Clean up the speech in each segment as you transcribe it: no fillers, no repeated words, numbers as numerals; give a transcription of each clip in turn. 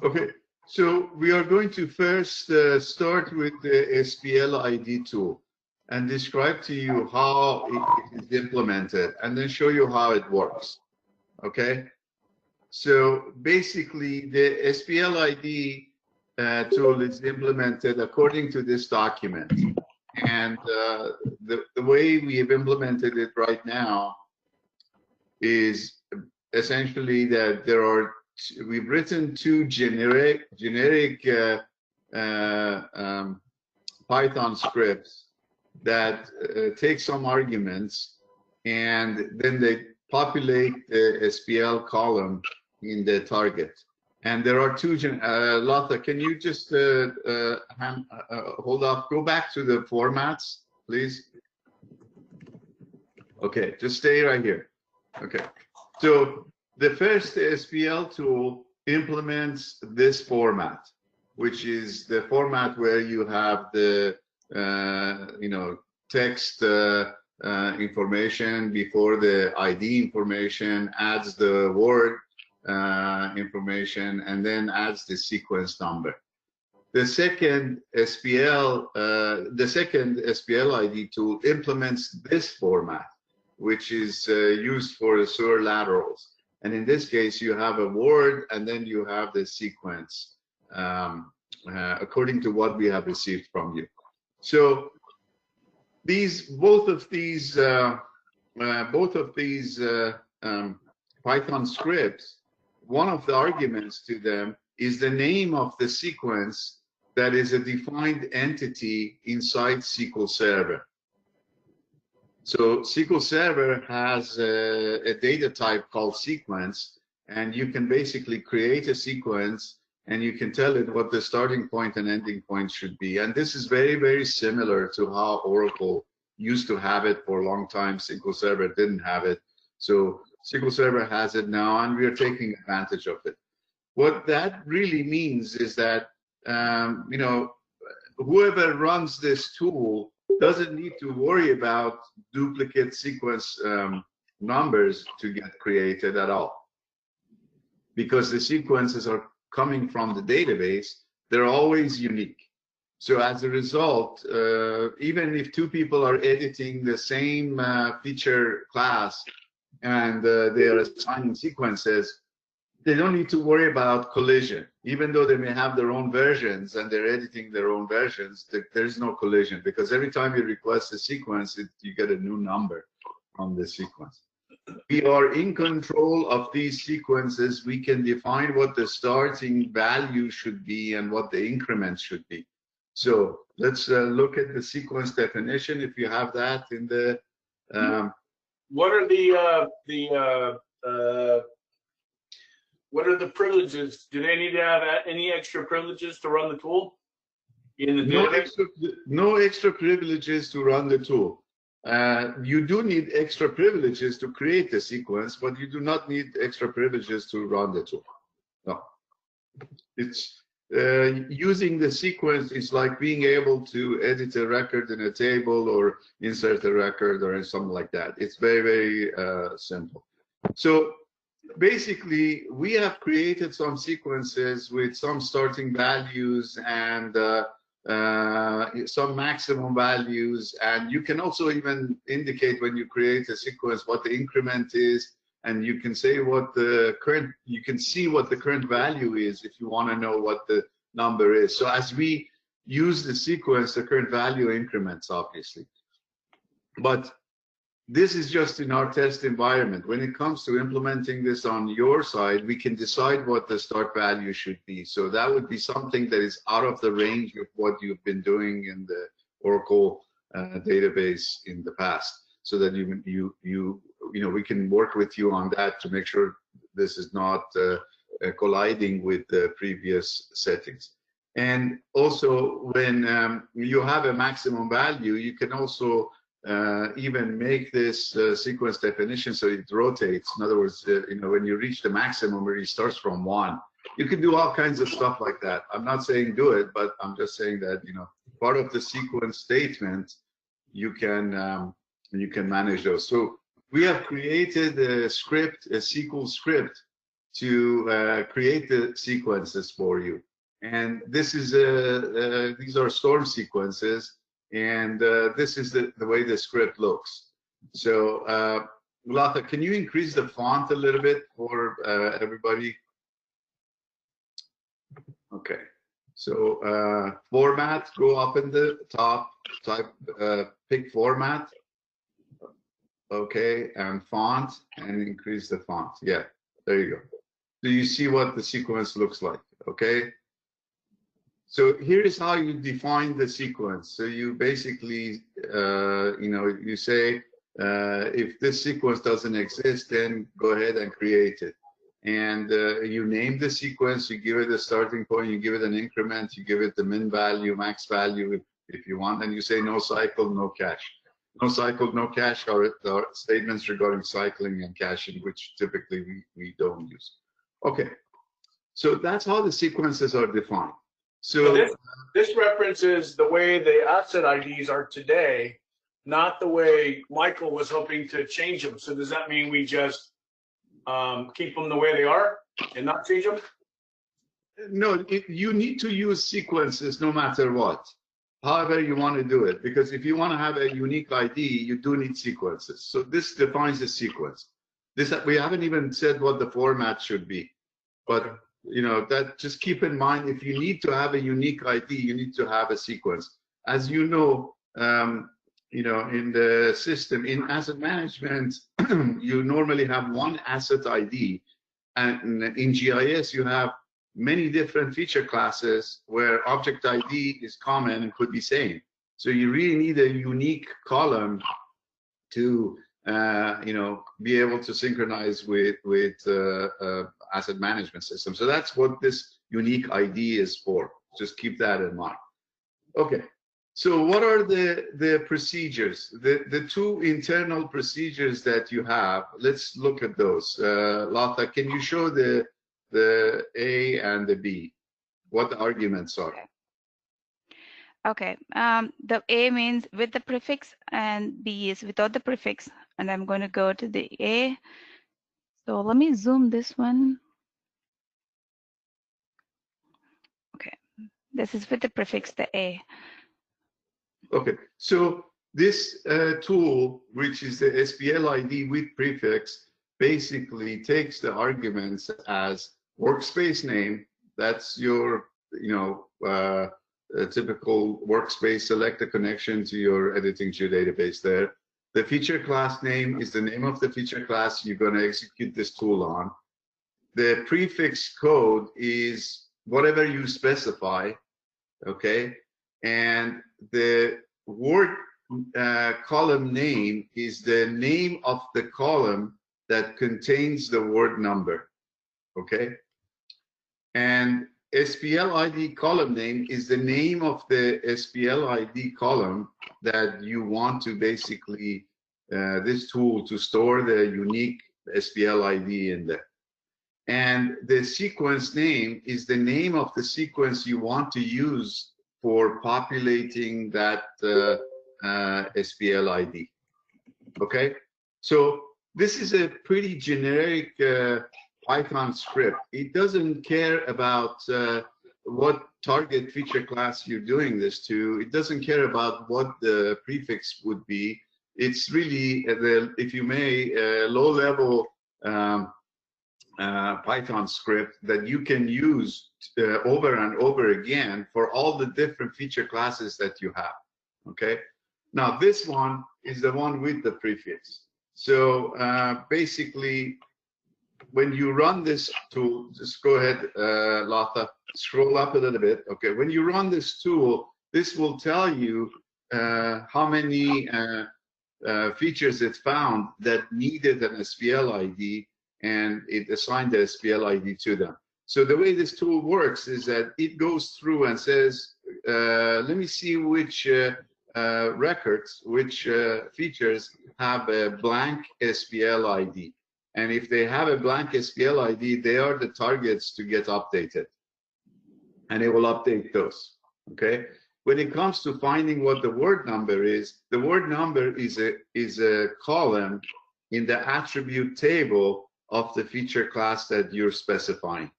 Okay, so we are going to first start with the SPL ID tool and describe to you how it is implemented and then show you how it works. Okay, so basically the SPL ID tool is implemented according to this document. And the way we have implemented it right now is essentially that we've written two generic Python scripts that take some arguments and then they populate the SPL column in the target. And there are two, Latha, can you just hold off, go back to the formats, please? Okay, just stay right here. Okay, so the first SPL tool implements this format, which is the format where you have the, text information before the ID information, adds the word information, and then adds the sequence number. The second SPL ID tool implements this format, which is used for the sewer laterals. And in this case, you have a word and then you have the sequence according to what we have received from you. So both of these Python scripts, one of the arguments to them is the name of the sequence that is a defined entity inside SQL Server. So SQL Server has a data type called sequence, and you can basically create a sequence and you can tell it what the starting point and ending point should be. And this is very, very similar to how Oracle used to have it for a long time. SQL Server didn't have it. So SQL Server has it now, and we are taking advantage of it. What that really means is that, whoever runs this tool doesn't need to worry about duplicate sequence numbers to get created at all, because the sequences are coming from the database. They're always unique. So as a result, even if two people are editing the same feature class and they are assigning sequences, they don't need to worry about collision. Even though they may have their own versions and they're editing their own versions, there's no collision, because every time you request a sequence, you get a new number from the sequence. We are in control of these sequences. We can define what the starting value should be and what the increment should be. So let's look at the sequence definition. If you have that in the what are the privileges? Do they need to have any extra privileges to run the tool? No extra privileges to run the tool. You do need extra privileges to create the sequence, but you do not need extra privileges to run the tool. No. It's using the sequence is like being able to edit a record in a table or insert a record or something like that. It's very, very simple. So basically, we have created some sequences with some starting values and some maximum values, and you can also even indicate when you create a sequence what the increment is, and you can say what the current, you can see what the current value is if you want to know what the number is. So as we use the sequence, the current value increments, obviously. But this is just in our test environment. When it comes to implementing this on your side, we can decide what the start value should be. So that would be something that is out of the range of what you've been doing in the Oracle database in the past, so that we can work with you on that to make sure this is not colliding with the previous settings. And also, when you have a maximum value, you can also even make this sequence definition so it rotates. In other words, when you reach the maximum where it starts from 1, you can do all kinds of stuff like that. I'm not saying do it, but I'm just saying that part of the sequence statement, you can manage those. So we have created a script, a SQL script, to create the sequences for you. And this is these are storm sequences, and this is the way the script looks. So Latha, can you increase the font a little bit for everybody? Okay. So format, go up in the top, type, pick format. Okay, and font, and increase the font. Yeah, there you go. So you see what the sequence looks like, okay? So here is how you define the sequence. So you basically, you say, if this sequence doesn't exist, then go ahead and create it. And you name the sequence, you give it a starting point, you give it an increment, you give it the min value, max value if you want, and you say no cycle, no cache. No cycle, no cache are statements regarding cycling and caching, which typically we don't use. Okay, so that's how the sequences are defined. So this references the way the asset IDs are today, not the way Michael was hoping to change them. So does that mean we just keep them the way they are and not change them? No, you need to use sequences no matter what. However you want to do it, because if you want to have a unique ID, you do need sequences. So this defines a sequence. This, we haven't even said what the format should be, but that just keep in mind, if you need to have a unique ID, you need to have a sequence. As you know, in the system, in asset management, you normally have one asset ID, and in GIS you have many different feature classes where object ID is common and could be same. So you really need a unique column to be able to synchronize with asset management system. So that's what this unique ID is for. Just keep that in mind. Okay. So what are the procedures? The two internal procedures that you have, let's look at those. Latha, can you show the A and the B, what the arguments are? Okay, the A means with the prefix and B is without the prefix. And I'm going to go to the A. So let me zoom this one. Okay, this is with the prefix, the A. Okay, so this tool, which is the SPL ID with prefix, basically takes the arguments as workspace name. That's your, typical workspace. Select a connection to your editing database there. The feature class name is the name of the feature class you're going to execute this tool on. The prefix code is whatever you specify, okay? And the word column name is the name of the column that contains the word number, okay? And SPL ID column name is the name of the SPL ID column that you want to basically, this tool to store the unique SPL ID in there. And the sequence name is the name of the sequence you want to use for populating that SPL ID, okay? So this is a pretty generic Python script. It doesn't care about what target feature class you're doing this to. It doesn't care about what the prefix would be. It's really, if you may, a low-level Python script that you can use over and over again for all the different feature classes that you have, okay? Now, this one is the one with the prefix. So basically, when you run this tool, just go ahead, Latha, scroll up a little bit. Okay, when you run this tool, this will tell you how many features it found that needed an SPL ID, and it assigned the SPL ID to them. So the way this tool works is that it goes through and says, let me see which records, which features have a blank SPL ID. And if they have a blank SPL ID, they are the targets to get updated. And it will update those, okay? When it comes to finding what the word number is, the word number is a column in the attribute table of the feature class that you're specifying.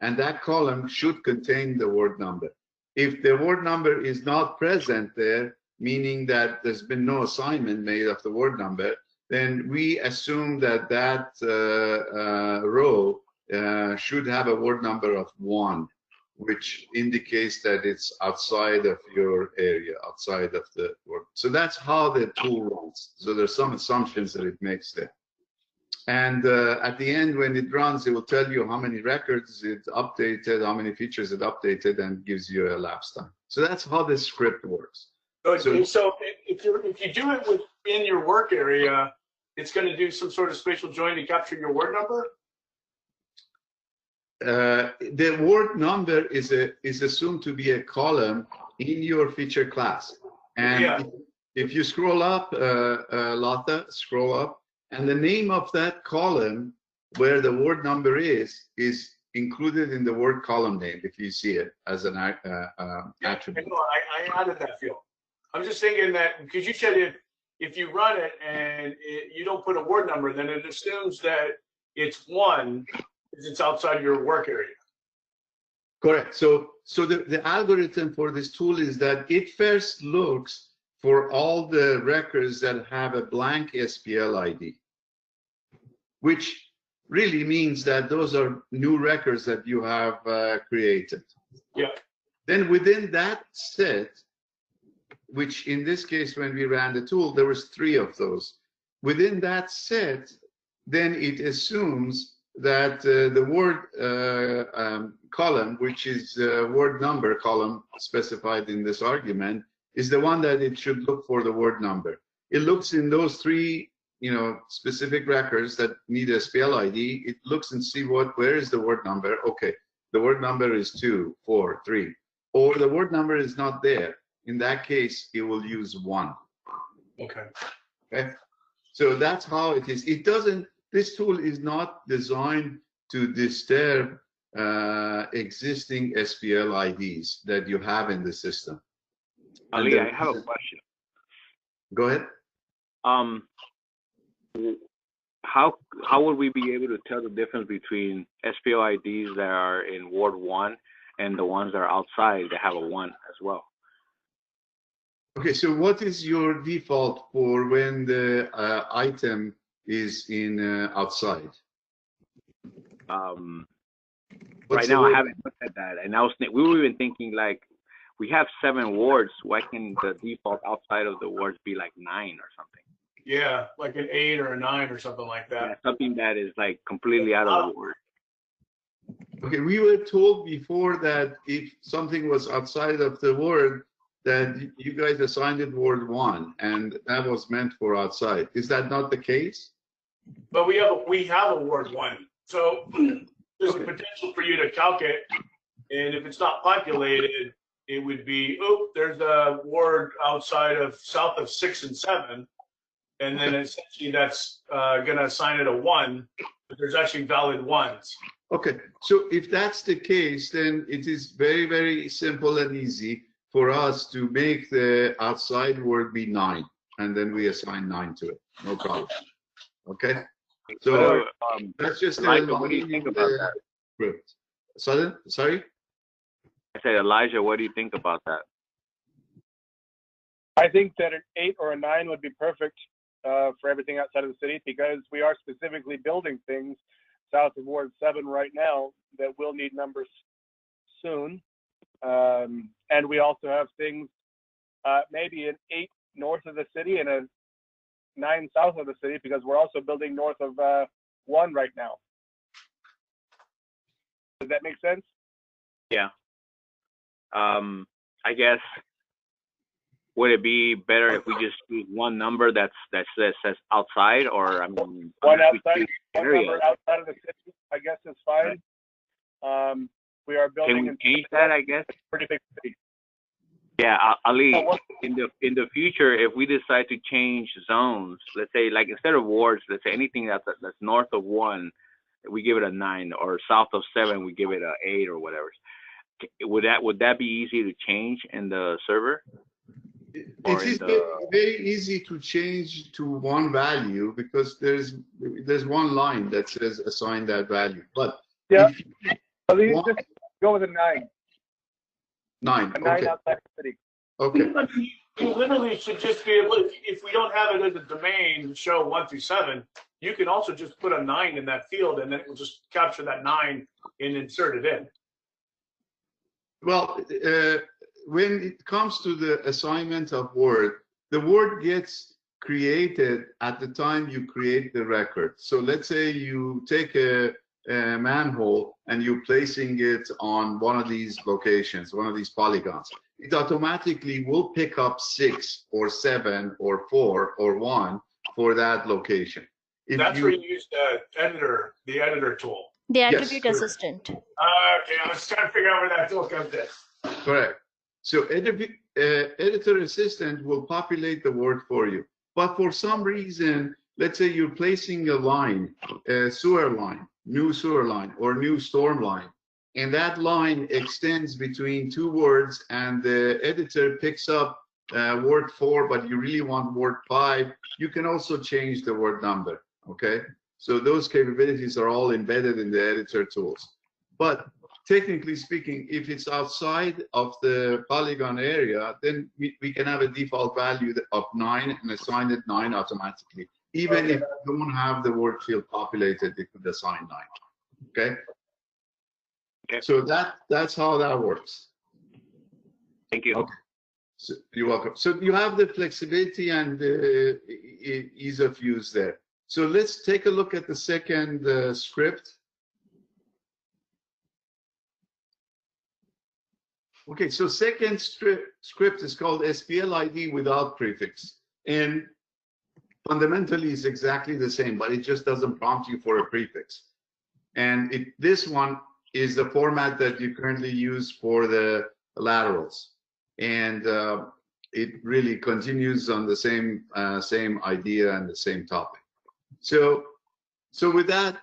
And that column should contain the word number. If the word number is not present there, meaning that there's been no assignment made of the word number, then we assume that that row should have a word number of 1, which indicates that it's outside of your area, outside of the word. So that's how the tool runs. So there's some assumptions that it makes there. And at the end, when it runs, it will tell you how many records it updated, how many features it updated, and gives you a lapse time. So that's how the script works. So if you do it within your work area, it's going to do some sort of spatial join to capture your word number? The word number is assumed to be a column in your feature class. And Yeah. if you scroll up, Lata, scroll up, and the name of that column where the word number is included in the word column name, if you see it as an attribute. I added that field. I'm just thinking that because you said if you run it and you don't put a word number, then it assumes that it's 1 because it's outside your work area. Correct. So the algorithm for this tool is that it first looks for all the records that have a blank SPL ID, which really means that those are new records that you have created. Yeah. Then within that set, which in this case, when we ran the tool, there was 3 of those. Within that set, then it assumes that the word column, which is word number column specified in this argument, is the one that it should look for the word number. It looks in those 3, specific records that need a SPL ID. It looks and see where is the word number. Okay, the word number is 2, 4, 3, or the word number is not there. In that case, it will use 1. Okay. Okay. So that's how it is. It doesn't. This tool is not designed to disturb existing SPL IDs that you have in the system. Ali, I have a question. Go ahead. How would we be able to tell the difference between SPL IDs that are in Ward 1 and the ones that are outside that have a 1 as well? Okay, so what is your default for when the item is in outside? Right now, I haven't looked at that, and we were even thinking like we have 7 wards. Why can the default outside of the wards be like 9 or something? Yeah, like an 8 or a 9 or something like that. Yeah, something that is like completely out of the ward. Okay, we were told before that if something was outside of the word, that you guys assigned it word 1, and that was meant for outside. Is that not the case? But we have a word 1, so there's a potential for you to calc it, and if it's not populated, it would be, oh, there's a word outside of south of 6 and 7, and then essentially that's going to assign it a 1, but there's actually valid 1s. Okay, so if that's the case, then it is very, very simple and easy for us to make the outside word be 9, and then we assign 9 to it. No problem. Okay, so that's just Elijah, what do you think about that? Script. Sorry? I said, Elijah, what do you think about that? I think that an 8 or a 9 would be perfect for everything outside of the city, because we are specifically building things south of Ward 7 right now that will need numbers soon. And we also have things, maybe an 8 north of the city and a 9 south of the city, because we're also building north of 1 right now. Does that make sense? Yeah. I guess, would it be better if we just use one number that says outside, or I mean, one number outside of the city, I guess is fine. We are building. Can we change that? I guess. Pretty big city. Yeah, Ali. In the future, if we decide to change zones, let's say like instead of wards, let's say anything that's north of 1, we give it a 9, or south of 7, we give it a 8 or whatever. Would that be easy to change in the server? Or It in is the very easy to change to one value because there's one line that says assign that value. But Yeah. if you Ali, want just go with a 9. 9, A 9 okay, outside the city. okay. You literally should just be able, if we don't have it as a domain show 1 through 7, you can also just put a 9 in that field and then it will just capture that 9 and insert it in. Well, when it comes to the assignment of word, the word gets created at the time you create the record. So let's say you take a manhole and you're placing it on one of these locations, one of these polygons. It automatically will pick up 6 or 7 or 4 or 1 for that location. If That's you, where you use the editor tool. The Yes, attribute correct. assistant. Okay, I was trying to figure out where that tool comes in. Correct. So editor assistant will populate the word for you. But for some reason, let's say you're placing a line, a sewer line, new sewer line, or new storm line, and that line extends between 2 words, and the editor picks up word 4, but you really want word 5, you can also change the word number, okay? So those capabilities are all embedded in the editor tools. But technically speaking, if it's outside of the polygon area, then we can have a default value of 9 and assign it 9 automatically. Even if you don't have the word field populated, it could assign 9. Okay? Okay. So that's how that works. Thank you. Okay. So you're welcome. So you have the flexibility and ease of use there. So let's take a look at the second script. Okay, so second script is called SPL ID without prefix. And fundamentally it's exactly the same, but it just doesn't prompt you for a prefix. And this one is the format that you currently use for the laterals. And it really continues on the same idea and the same topic. So with that,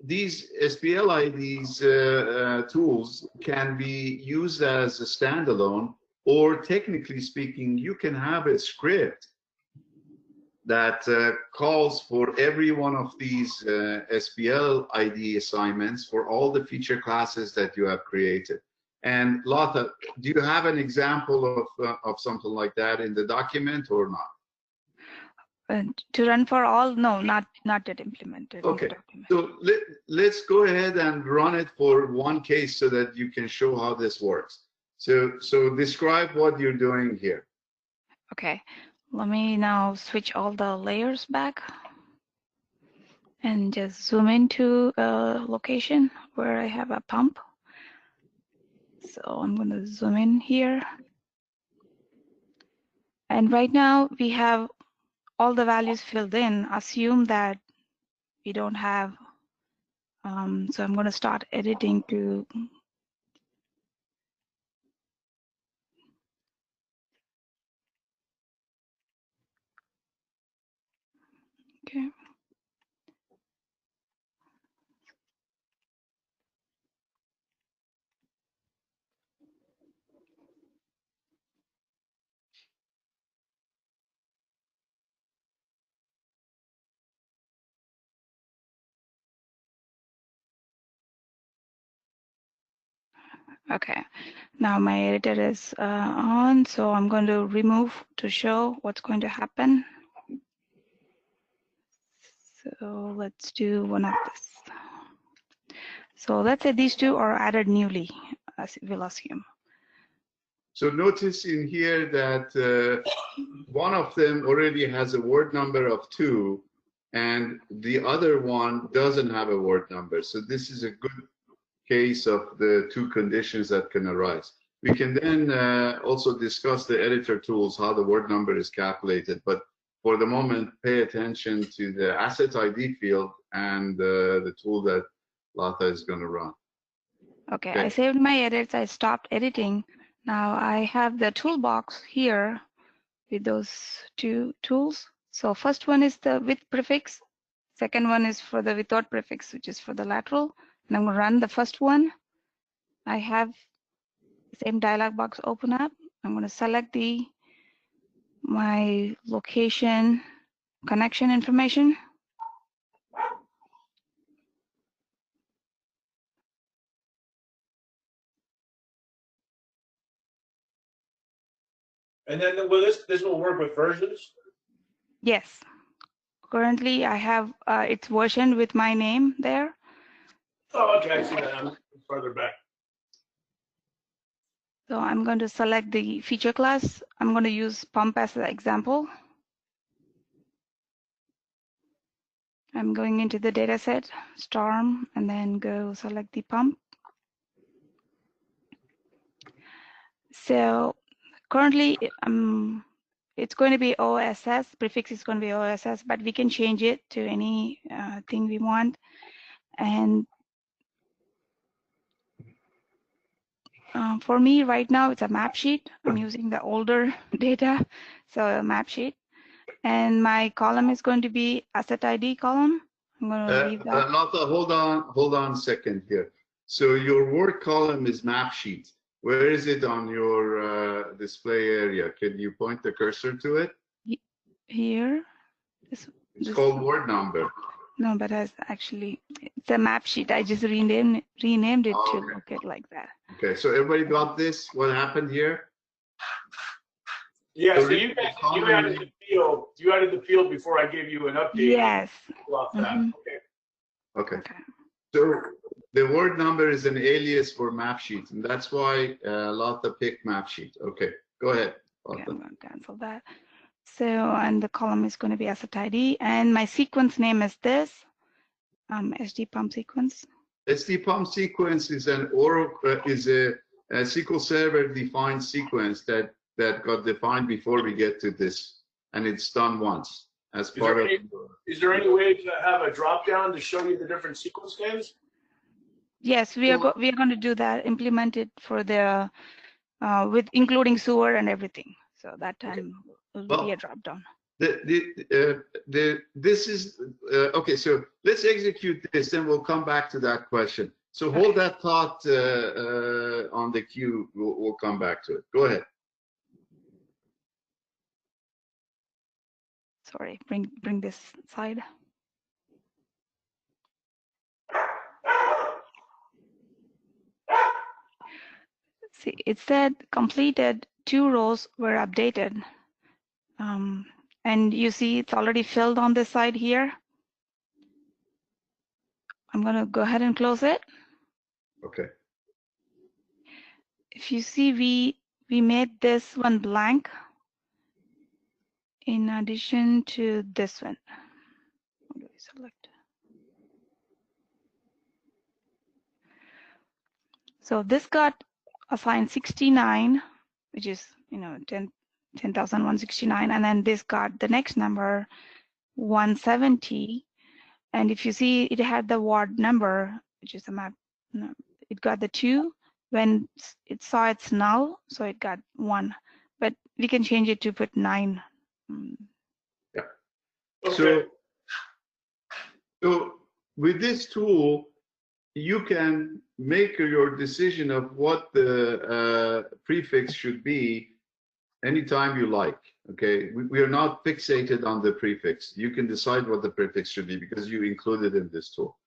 these SPL IDs tools can be used as a standalone, or technically speaking, you can have a script that calls for every one of these SPL ID assignments for all the feature classes that you have created. And Latha, do you have an example of something like that in the document or not? To run for all, no, not yet implemented. Okay, so let's go ahead and run it for one case so that you can show how this works. So describe what you're doing here. Okay, let me now switch all the layers back and just zoom into a location where I have a pump. So I'm going to zoom in here. And right now we have all the values filled in. Assume that we don't have, so I'm going to start editing to okay. Okay, now my editor is on, so I'm going to remove to show what's going to happen. So let's do one of this. So let's say these two are added newly, as we'll assume. So notice in here that one of them already has a word number of 2, and the other one doesn't have a word number. So this is a good case of the 2 conditions that can arise. We can then also discuss the editor tools, how the word number is calculated. But for the moment, pay attention to the asset ID field and the tool that Latha is going to run. Okay, I saved my edits. I stopped editing. Now I have the toolbox here with those 2 tools. So first one is the with prefix. Second one is for the without prefix, which is for the lateral. And I'm going to run the first one. I have the same dialog box open up. I'm going to select the my location connection information. And then will this will work with versions? Yes. Currently, I have it's versioned with my name there. Oh, okay, I see that. I'm further back. So I'm going to select the feature class. I'm going to use pump as an example. I'm going into the data set, storm, and then go select the pump. So currently, it's going to be OSS, prefix is going to be OSS, but we can change it to any thing we want. And for me right now, it's a map sheet. I'm using the older data, so a map sheet. And my column is going to be asset ID column. I'm going to leave that. Latha, hold on a second here. So your word column is map sheet. Where is it on your display area? Can you point the cursor to it? Here. It's called word number. No, but actually, it's a map sheet. I just renamed it to look at like that. Okay, so everybody got this? What happened here? Yeah, so you added the field. You added the field before I gave you an update. Yes. About that. Okay. So the word number is an alias for map sheet, and that's why Latha picked map sheet. Okay, go ahead. Okay, I'm going to cancel that. So, and the column is going to be asset ID, and my sequence name is this, SD pump sequence. SD pump sequence is an a SQL Server defined sequence that got defined before we get to this, and it's done once as part of. Is there any way to have a drop down to show you the different sequence names? Yes, we are going to do that. Implement it for the with including sewer and everything. So that time will be a drop down. This is okay. So let's execute this, then we'll come back to that question. So hold that thought on the queue. We'll come back to it. Go ahead. Sorry, bring this side. See, it said completed, 2 rows were updated. And you see it's already filled on this side here. I'm going to go ahead and close it. Okay. If you see, we made this one blank in addition to this one. What do we select? So this got assigned 69, which is 10,169, and then this got the next number 170. And if you see, it had the ward number, which is the map. No, it got the 2 when it saw it's null, so it got 1. But we can change it to put 9. Yeah. Okay. So with this tool, you can make your decision of what the prefix should be anytime you like. Okay, we are not fixated on the prefix. You can decide what the prefix should be because you include it in this tool.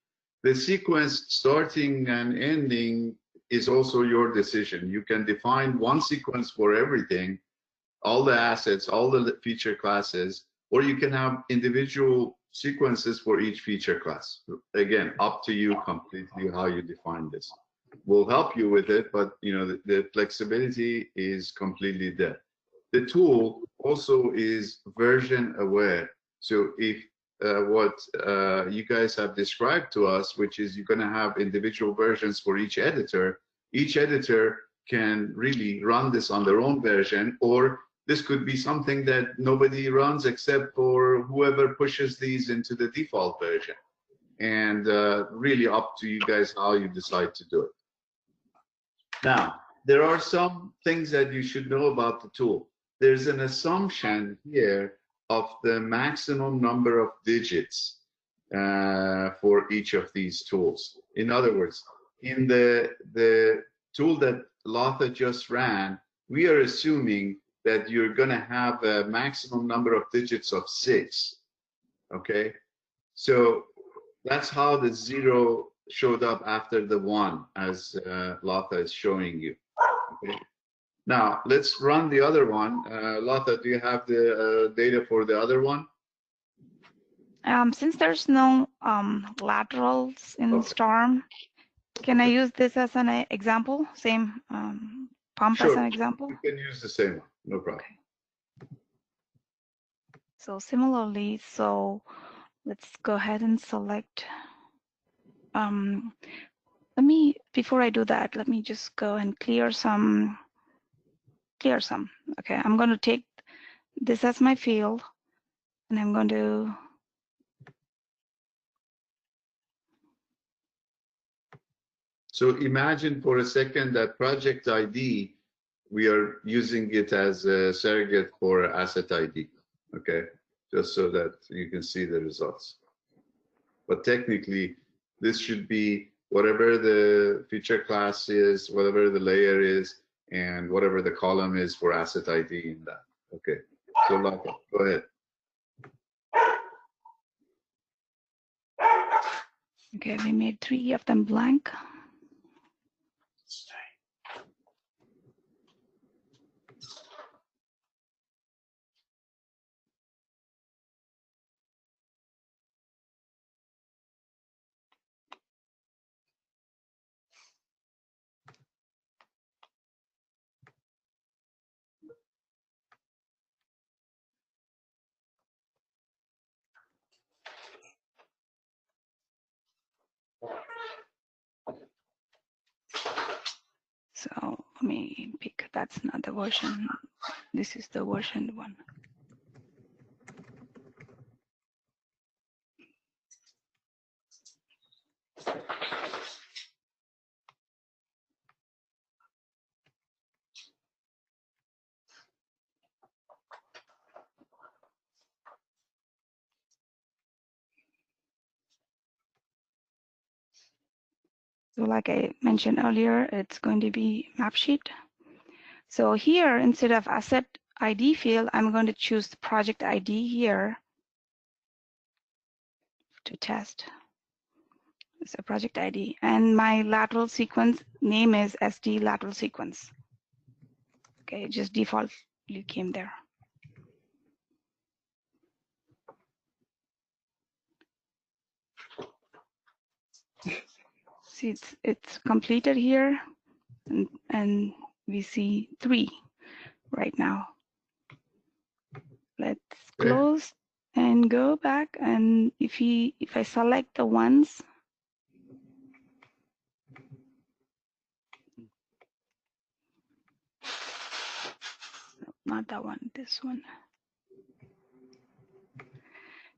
The sequence starting and ending is also your decision. You can define one sequence for everything, all the assets, all the feature classes, or you can have individual sequences for each feature class. Again, up to you completely how you define this. We'll help you with it, but the flexibility is completely there. The tool also is version aware. So if what you guys have described to us, which is you're going to have individual versions for each editor can really run this on their own version, or this could be something that nobody runs except for whoever pushes these into the default version. And really up to you guys how you decide to do it. Now, there are some things that you should know about the tool. There's an assumption here of the maximum number of digits for each of these tools. In other words, in the tool that Latha just ran, we are assuming that you're going to have a maximum number of digits of 6. Okay, so that's how the 0 showed up after the 1, as Latha is showing you. Okay. Now let's run the other one. Latha, do you have the data for the other one? Since there's no laterals in Storm, can I use this as an example? Same pump as an example? You can use the same one, no problem. Okay. So similarly, so let's go ahead and select. Before I do that, let me just go and clear some. Okay, I'm going to take this as my field, and I'm going to So imagine for a second that project ID, we are using it as a surrogate for asset ID, okay? Just so that you can see the results. But technically, this should be whatever the feature class is, whatever the layer is, and whatever the column is for asset ID in that. Okay, so Latha, go ahead. Okay, we made 3 of them blank. So let me pick, that's not the version. This is the version 1. So like I mentioned earlier, it's going to be map sheet. So here, instead of asset ID field, I'm going to choose the project ID here to test. It's a project ID. And my lateral sequence name is SD lateral sequence. Okay, just defaultly came there. See, it's completed here, and we see 3 right now. Let's close and go back, and if I select the ones, no, not that one, this one.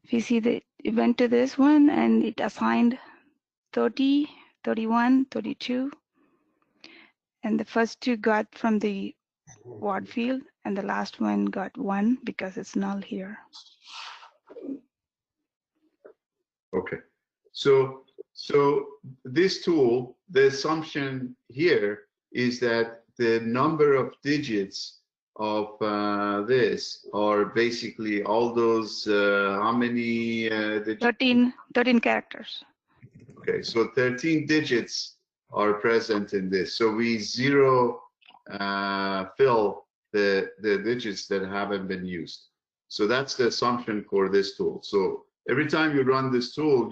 If you see that it went to this one and it assigned 30, 31, 32, and the first 2 got from the ward field, and the last one got 1 because it's null here. Okay, so this tool, the assumption here is that the number of digits of this are basically all those, how many digits? 13 characters. Okay, so 13 digits are present in this. So we zero fill the digits that haven't been used. So that's the assumption for this tool. So every time you run this tool,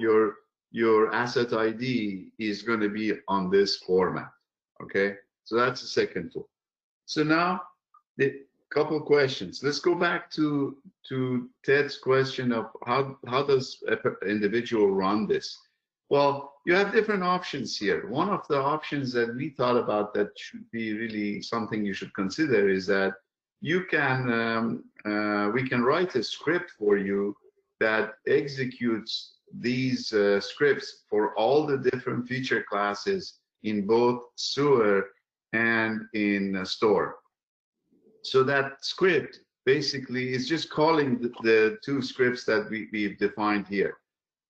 your asset ID is going to be on this format. Okay, so that's the second tool. So now the couple questions. Let's go back to Ted's question of how does an individual run this? Well, you have different options here. One of the options that we thought about that should be really something you should consider is that you can we can write a script for you that executes these scripts for all the different feature classes in both sewer and in store. So that script basically is just calling the 2 scripts that we've defined here.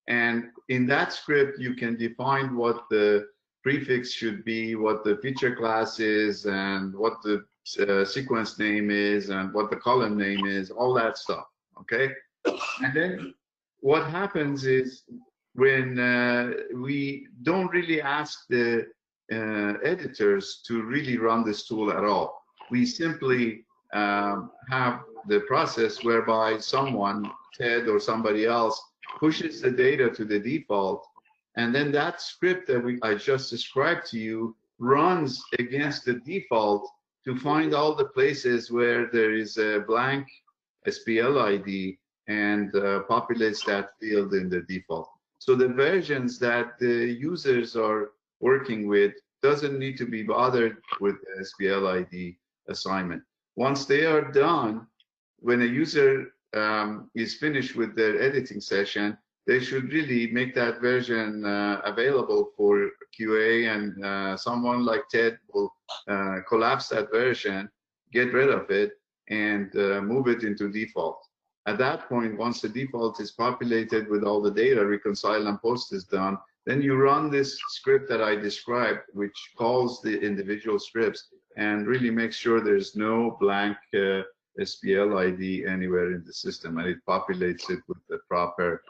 And in that script, you can define what the prefix should be, what the feature class is, and what the sequence name is and what the column name is, all that stuff, okay? And then what happens is when we don't really ask the editors to really run this tool at all, we simply have the process whereby someone, Ted or somebody else, pushes the data to the default, and then that script that I just described to you runs against the default to find all the places where there is a blank SPL ID and populates that field in the default. So the versions that the users are working with doesn't need to be bothered with the SPL ID assignment. Once they are done, when a user is finished with their editing session, they should really make that version available for QA, and someone like Ted will collapse that version, get rid of it, and move it into default. At that point, once the default is populated with all the data, reconcile and post is done, then you run this script that I described, which calls the individual scripts and really makes sure there's no blank SPL ID anywhere in the system, and it populates it with the proper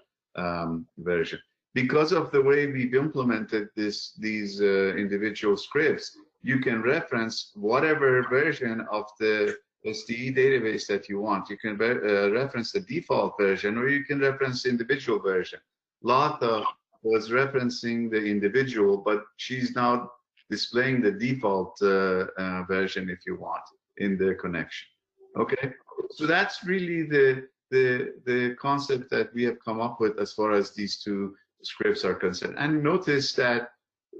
version. Because of the way we've implemented these individual scripts, you can reference whatever version of the SDE database that you want. You can reference the default version, or you can reference the individual version. Latha was referencing the individual, but she's now displaying the default version if you want in the connection. Okay, so that's really the concept that we have come up with as far as these two scripts are concerned. And notice that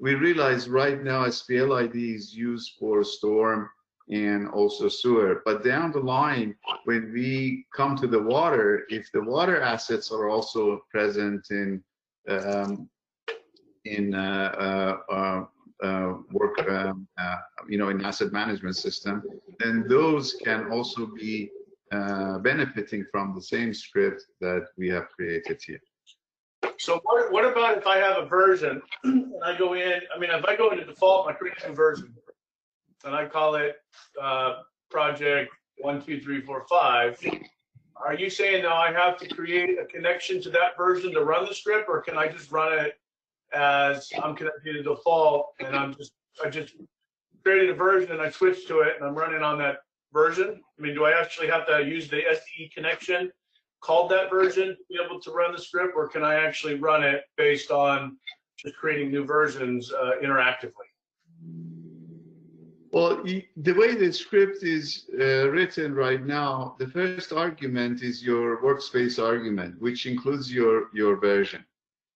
we realize right now SPL ID is used for storm and also sewer, but down the line, when we come to the water, if the water assets are also present in in asset management system, then those can also be benefiting from the same script that we have created here. So what about if I have a version and I go in, if I go into default, I create a version and I call it project 1, 2, 3, 4, 5. Are you saying now I have to create a connection to that version to run the script, or can I just run it as I'm connected to default and I just created a version and I switched to it and I'm running on that version? Do I actually have to use the SDE connection called that version to be able to run the script, or can I actually run it based on just creating new versions interactively? Well, the way the script is written right now, the first argument is your workspace argument, which includes your version.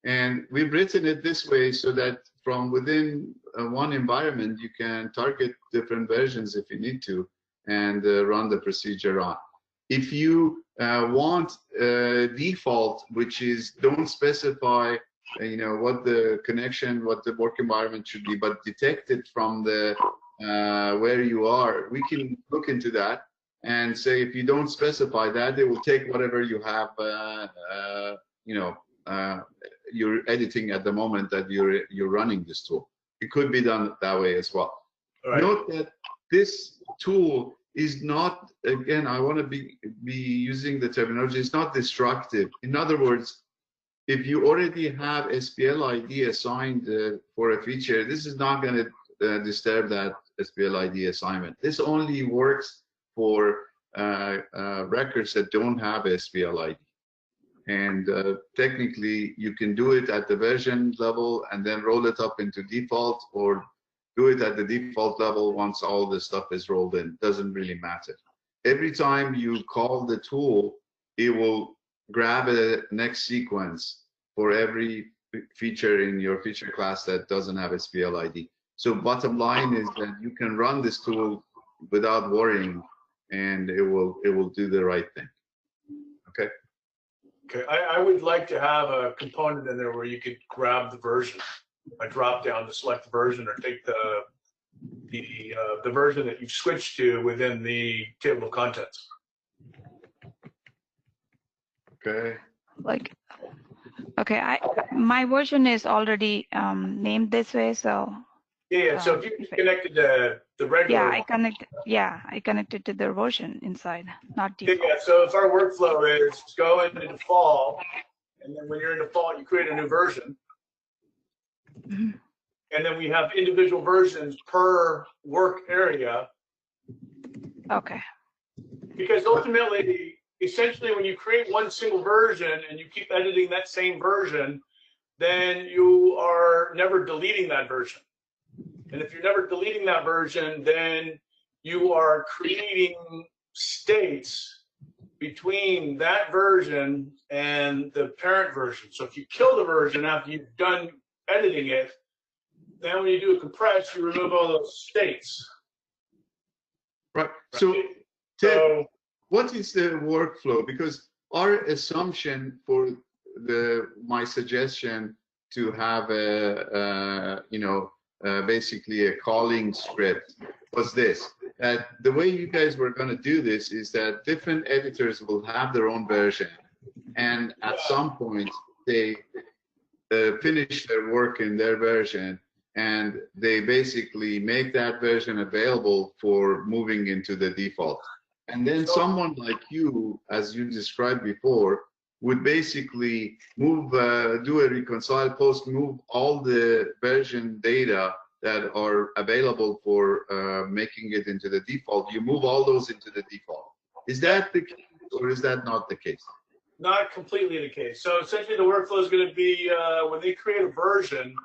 And we've written it this way so that from within one environment, you can target different versions if you need to and run the procedure on. If you want default, which is don't specify what the connection, what the work environment should be, but detect it from the where you are, we can look into that and say if you don't specify that, it will take whatever you have you're editing at the moment that you're running this tool. It could be done that way as well. Right. Note that this tool is not, again, I want to be using the terminology, it's not destructive. In other words, if you already have SPL ID assigned for a feature, this is not going to disturb that SPL ID assignment. This only works for records that don't have SPL ID. And technically, you can do it at the version level and then roll it up into default, or do it at the default level once all the stuff is rolled in. Doesn't really matter. Every time you call the tool, it will grab a next sequence for every feature in your feature class that doesn't have SPL ID. So bottom line is that you can run this tool without worrying, and it will do the right thing. Okay. Okay, I would like to have a component in there where you could grab the version, a drop down to select the version, or take the version that you've switched to within the table of contents. Okay. Okay, my version is already named this way, so. Yeah. So if you connected to the regular I connected to the version inside, not default. Yeah, so if our workflow is go into default, and then when you're in default, you create a new version. Mm-hmm. And then we have individual versions per work area. Okay. Because ultimately, essentially, when you create one single version and you keep editing that same version, then you are never deleting that version. And if you're never deleting that version, then you are creating states between that version and the parent version. So if you kill the version after you've done editing it, then when you do a compress, you remove all those states. Right. So, Ted, what is the workflow? Because our assumption for my suggestion to have basically a calling script was this. That the way you guys were going to do this is that different editors will have their own version, and at some point they finish their work in their version, and they basically make that version available for moving into the default. And then someone like you, as you described before, would basically move, do a reconcile post, move all the version data that are available for making it into the default. You move all those into the default. Is that the case, or is that not the case? Not completely the case. So essentially the workflow is going to be when they create a version,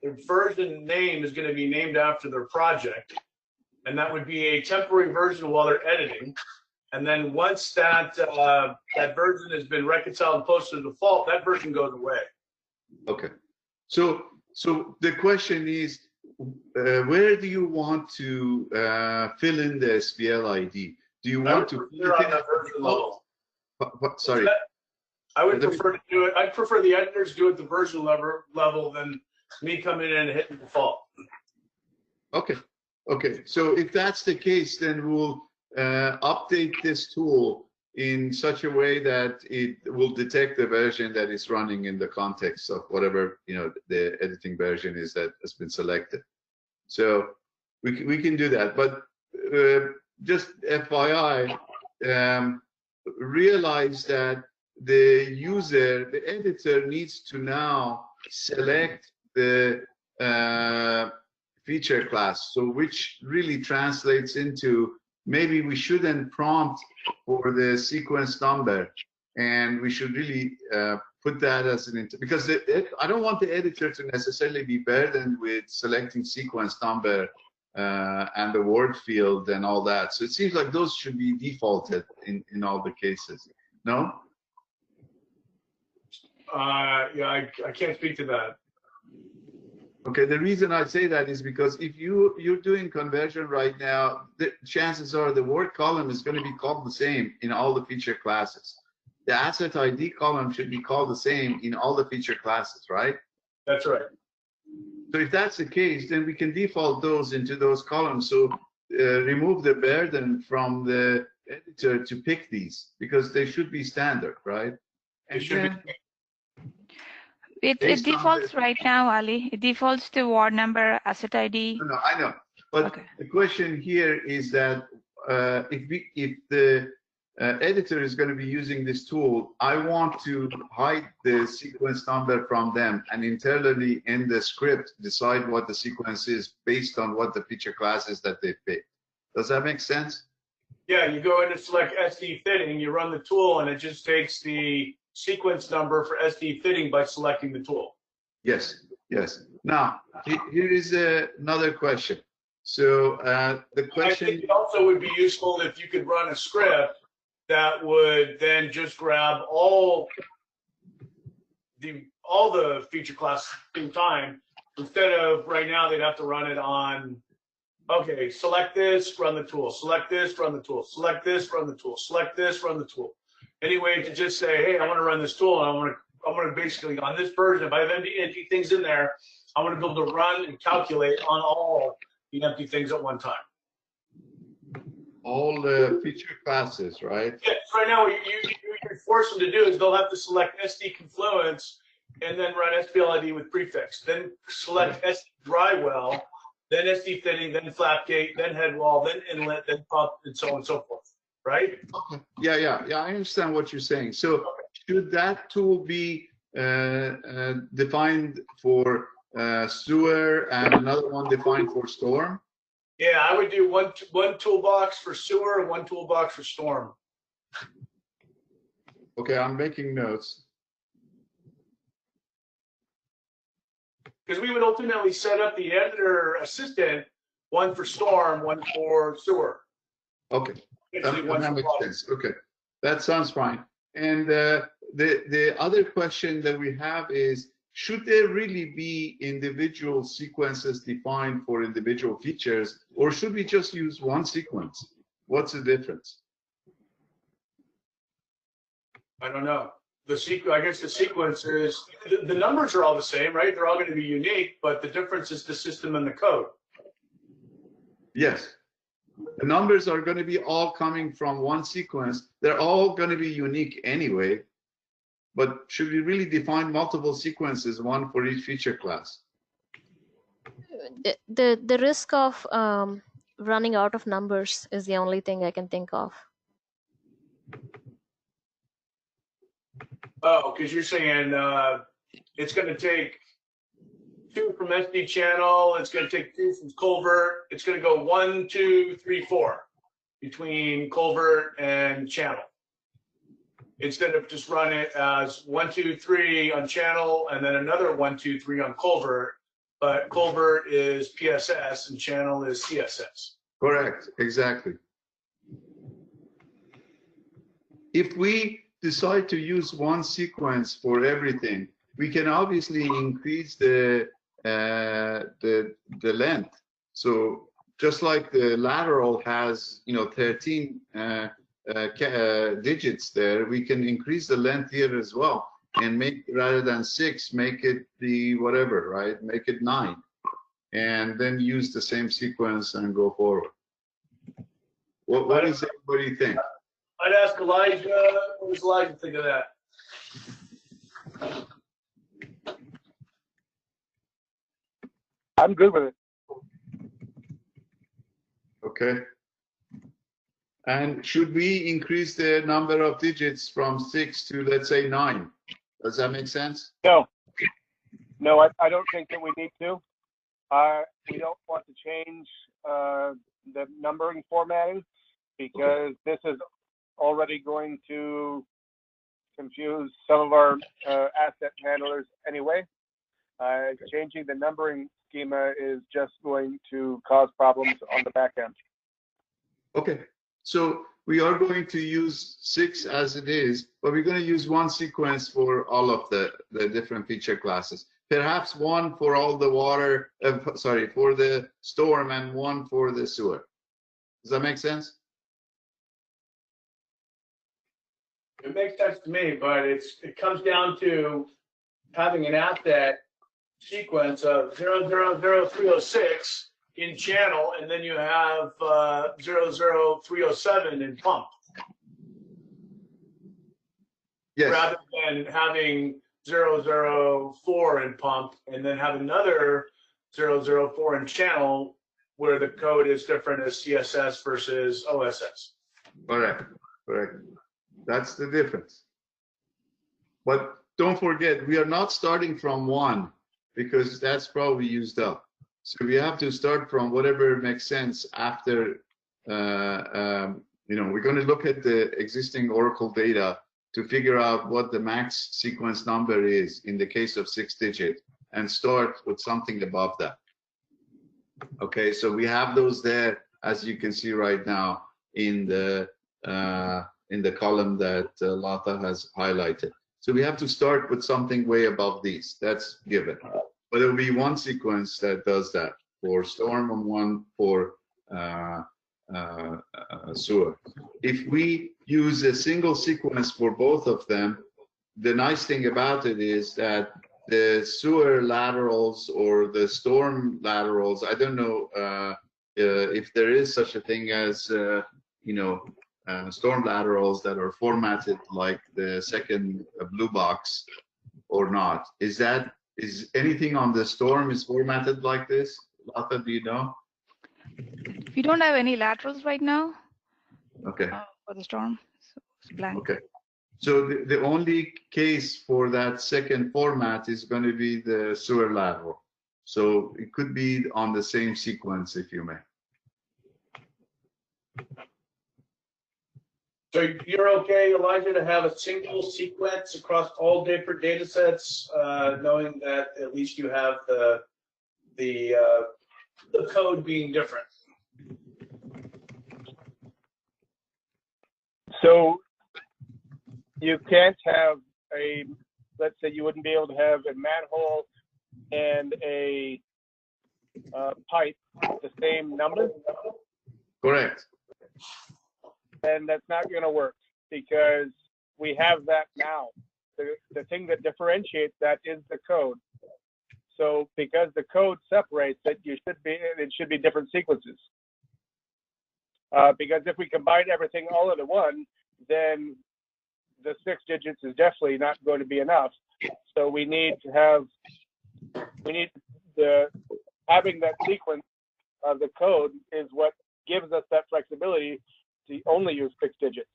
their version name is going to be named after their project. And that would be a temporary version while they're editing. And then once that that version has been reconciled and posted to default, that version goes away. Okay. So the question is, where do you want to fill in the SPL ID? Do you want to fill it in that version level? Sorry. I would prefer to do it. I'd prefer the editors do it the version level than me coming in and hitting default. Okay. Okay. So if that's the case, then we'll update this tool in such a way that it will detect the version that is running in the context of whatever the editing version is that has been selected. So we can do that. But just FYI, realize that the user, the editor, needs to now select the feature class. So which really translates into maybe we shouldn't prompt for the sequence number, and we should really put that as an because I don't want the editor to necessarily be burdened with selecting sequence number and the word field and all that. So it seems like those should be defaulted in all the cases. No? Yeah, I can't speak to that. Okay, the reason I say that is because if you're doing conversion right now, the chances are the word column is going to be called the same in all the feature classes. The asset ID column should be called the same in all the feature classes, right? That's right. So if that's the case, then we can default those into those columns. So remove the burden from the editor to pick these because they should be standard, right? And It should be. It defaults right now, Ali. It defaults to word number, asset ID. No, I know. But okay. The question here is that if the editor is going to be using this tool, I want to hide the sequence number from them and internally in the script decide what the sequence is based on what the feature class is that they pick. Does that make sense? Yeah, you go in and select SD fitting, you run the tool, and it just takes the sequence number for SD fitting by selecting the tool. Yes, yes. Now, here is another question. So the question... I think it also would be useful if you could run a script that would then just grab all the feature classes at the same time, instead of right now they'd have to run it on, okay, select this, run the tool, select this, run the tool, select this, run the tool, select this, run the tool. Anyway, to just say, hey, I want to run this tool, and I want to basically on this version, if I have empty things in there, I want to be able to run and calculate on all the empty things at one time. All the feature classes, right? Yeah, right now, what you force them to do is they'll have to select SD Confluence and then run SPL ID with prefix. Then select SD Drywell then SD fitting, then flap gate, then head wall, then inlet, then pump, and so on and so forth, right? Okay. Yeah. I understand what you're saying. So should that tool be defined for sewer and another one defined for storm? Yeah, I would do one toolbox for sewer and one toolbox for storm. Okay, I'm making notes. Because we would ultimately set up the editor assistant, one for storm, one for sewer. Okay, Basically, that one for makes water. sense. Okay, that sounds fine. And the other question that we have is, should there really be individual sequences defined for individual features, or should we just use one sequence? What's the difference? I don't know. I guess the sequence is, the numbers are all the same, right? They're all going to be unique, but the difference is the system and the code. Yes. The numbers are going to be all coming from one sequence. They're all going to be unique anyway. But should we really define multiple sequences, one for each feature class? The risk of running out of numbers is the only thing I can think of. Oh, because you're saying it's going to take 2 from SD channel, it's going to take 2 from culvert, it's going to go 1, 2, 3, 4 between culvert and channel. Instead of just run it as 1, 2, 3 on channel and then another 1, 2, 3 on culvert, but culvert is PSS and channel is CSS. Correct, exactly. If we decide to use one sequence for everything, we can obviously increase the length. So just like the lateral has 13 digits there, we can increase the length here as well, and make, rather than 6, make it the whatever, right? Make it 9, and then use the same sequence and go forward. What does everybody think? I'd ask Elijah, what does Elijah think of that? I'm good with it. Okay. And should we increase the number of digits from 6 to, let's say, 9? Does that make sense? No, I don't think that we need to. We don't want to change the numbering formatting because this is already going to confuse some of our asset handlers anyway. Changing the numbering schema is just going to cause problems on the back end. Okay, so we are going to use 6 as it is, but we're going to use one sequence for all of the different feature classes. Perhaps one for all the water, for the storm, and one for the sewer. Does that make sense? It makes sense to me, but it comes down to having an asset sequence of 000306 in channel, and then you have 00307 in pump. Yes. Rather than having 004 in pump and then have another 004 in channel where the code is different as CSS versus OSS. Correct. That's the difference. But don't forget, we are not starting from 1 because that's probably used up. So we have to start from whatever makes sense after, we're going to look at the existing Oracle data to figure out what the max sequence number is in the case of 6-digit and start with something above that. Okay, so we have those there, as you can see right now in the column that Latha has highlighted. So we have to start with something way above these. That's given. But there will be one sequence that does that for storm and one for sewer. If we use a single sequence for both of them, the nice thing about it is that the sewer laterals or the storm laterals, I don't know if there is such a thing as, storm laterals that are formatted like the second blue box or not. Is anything on the storm is formatted like this? Lata, do you know? We don't have any laterals right now Okay. for the storm, so it's blank. Okay. So the only case for that second format is going to be the sewer lateral. So it could be on the same sequence, if you may. So you're okay, Elijah, to have a single sequence across all different data sets, knowing that at least you have the code being different. So you can't have a, let's say you wouldn't be able to have a manhole and a pipe the same number. Correct. And that's not going to work because we have that now. The thing that differentiates that is the code. So because the code separates it, it should be different sequences. Because if we combine everything all into one, then the 6 digits is definitely not going to be enough. So we need to have, having that sequence of the code is what gives us that flexibility to only use 6 digits.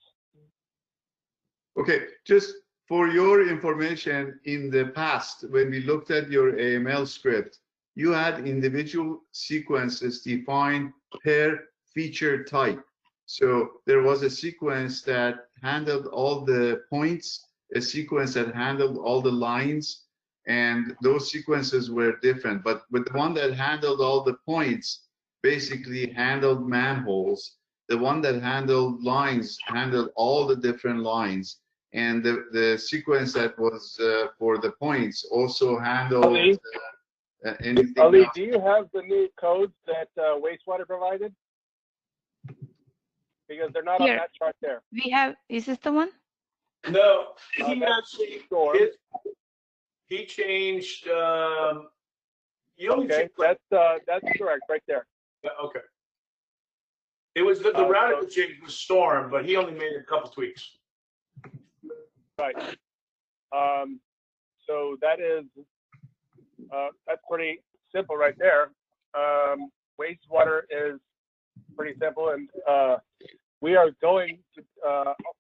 Okay, just for your information, in the past, when we looked at your AML script, you had individual sequences defined per feature type. So there was a sequence that handled all the points, a sequence that handled all the lines, and those sequences were different. But with the one that handled all the points, basically handled manholes. The one that handled lines handled all the different lines. And the sequence that was for the points also handled anything Ali, else. do you have the new codes that wastewater provided? Because they're not on Here. that chart there. We have, is this the one? No, he that's actually storm. he changed. He only Okay, changed, that's correct right there. okay. It was the So- radical change was storm, but he only made a couple tweaks. Right. So that is that's pretty simple right there. Wastewater is pretty simple, and we are going to,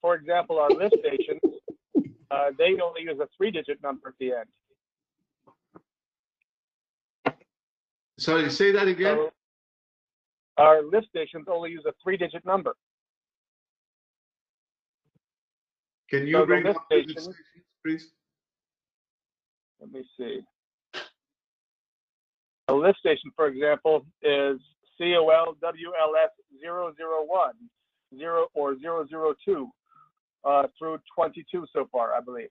for example, our lift stations. They only use a 3-digit number at the end. Sorry, say that again. So our lift stations only use a 3-digit number. Can you so the bring lift up the station- stations, please? Let me see. A lift station, for example, is COL-WLS 001, 0 or 002 through 22 so far, I believe.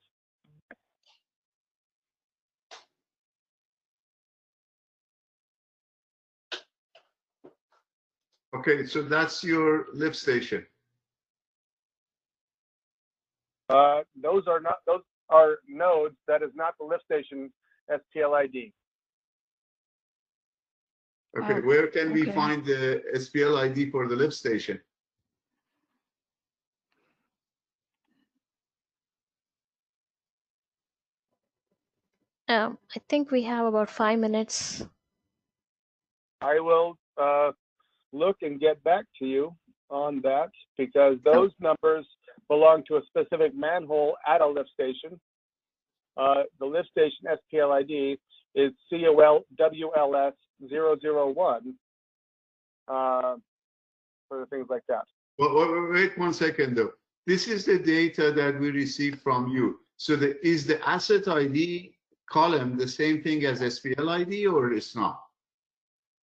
Okay, so that's your lift station. Those are nodes. That is not the lift station SPL ID. Okay, Oh, where can we okay. find the SPL ID for the lift station? I think we have about 5 minutes. I will look and get back to you on that because those numbers belong to a specific manhole at a lift station. The lift station SPL ID is COL-WLS 001 for the things like that. Well, wait 1 second though. This is the data that we received from you. So is the asset ID column the same thing as SPL ID or it's not?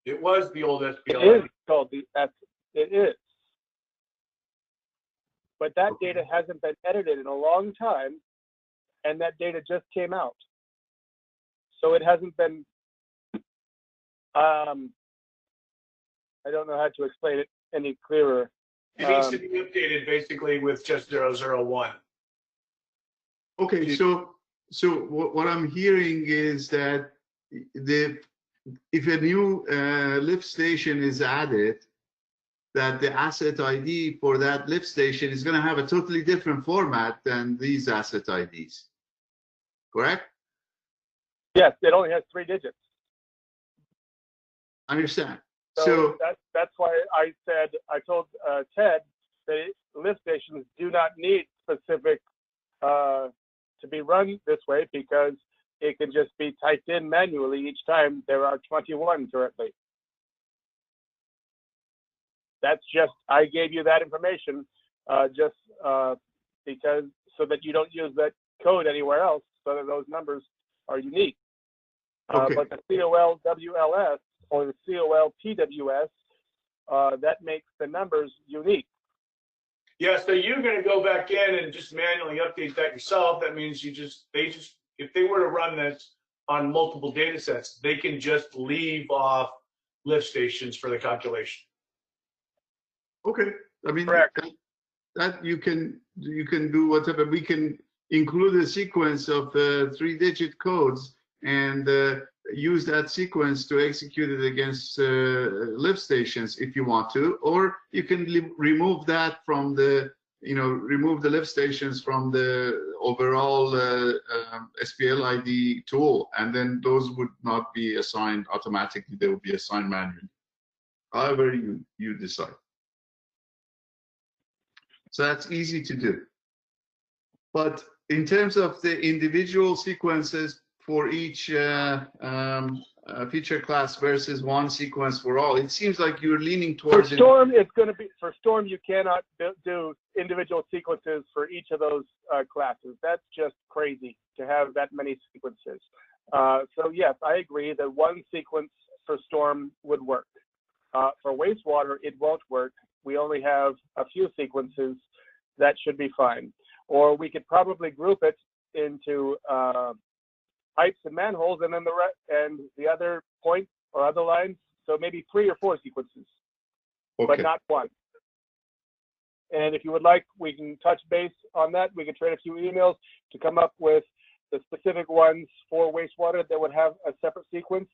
It was the old It SPL. is called it is. But that data hasn't been edited in a long time, and that data just came out. So it hasn't been, I don't know how to explain it any clearer. It needs to be updated basically with just 001. Okay, so what I'm hearing is that if a new lift station is added, that the asset ID for that lift station is going to have a totally different format than these asset IDs, correct? Yes, it only has 3 digits. understand. So that's why I said, I told Ted that lift stations do not need specific to be run this way, because it can just be typed in manually each time. There are 21 currently. That's just, I gave you that information just because, so that you don't use that code anywhere else, so that those numbers are unique. Okay. But the COL WLS or the COL PWS, that makes the numbers unique. Yeah, so you're going to go back in and just manually update that yourself. That means if they were to run this on multiple data sets, they can just leave off lift stations for the calculation. Okay. I mean, Correct. that you can do whatever. We can include a sequence of 3-digit codes and use that sequence to execute it against lift stations if you want to, or you can remove that from the, remove the lift stations from the overall SPL ID tool, and then those would not be assigned automatically. They will be assigned manually. However you decide. So that's easy to do. But in terms of the individual sequences for each feature class versus one sequence for all, it seems like you're leaning towards For Storm, it's going to be, for Storm, you cannot do individual sequences for each of those classes. That's just crazy to have that many sequences. So yes, I agree that one sequence for Storm would work. For wastewater, it won't work. We only have a few sequences. That should be fine. Or we could probably group it into pipes and manholes, and then the other point or other lines. So maybe 3 or 4 sequences, okay, but not one. And if you would like, we can touch base on that. We can trade a few emails to come up with the specific ones for wastewater that would have a separate sequence.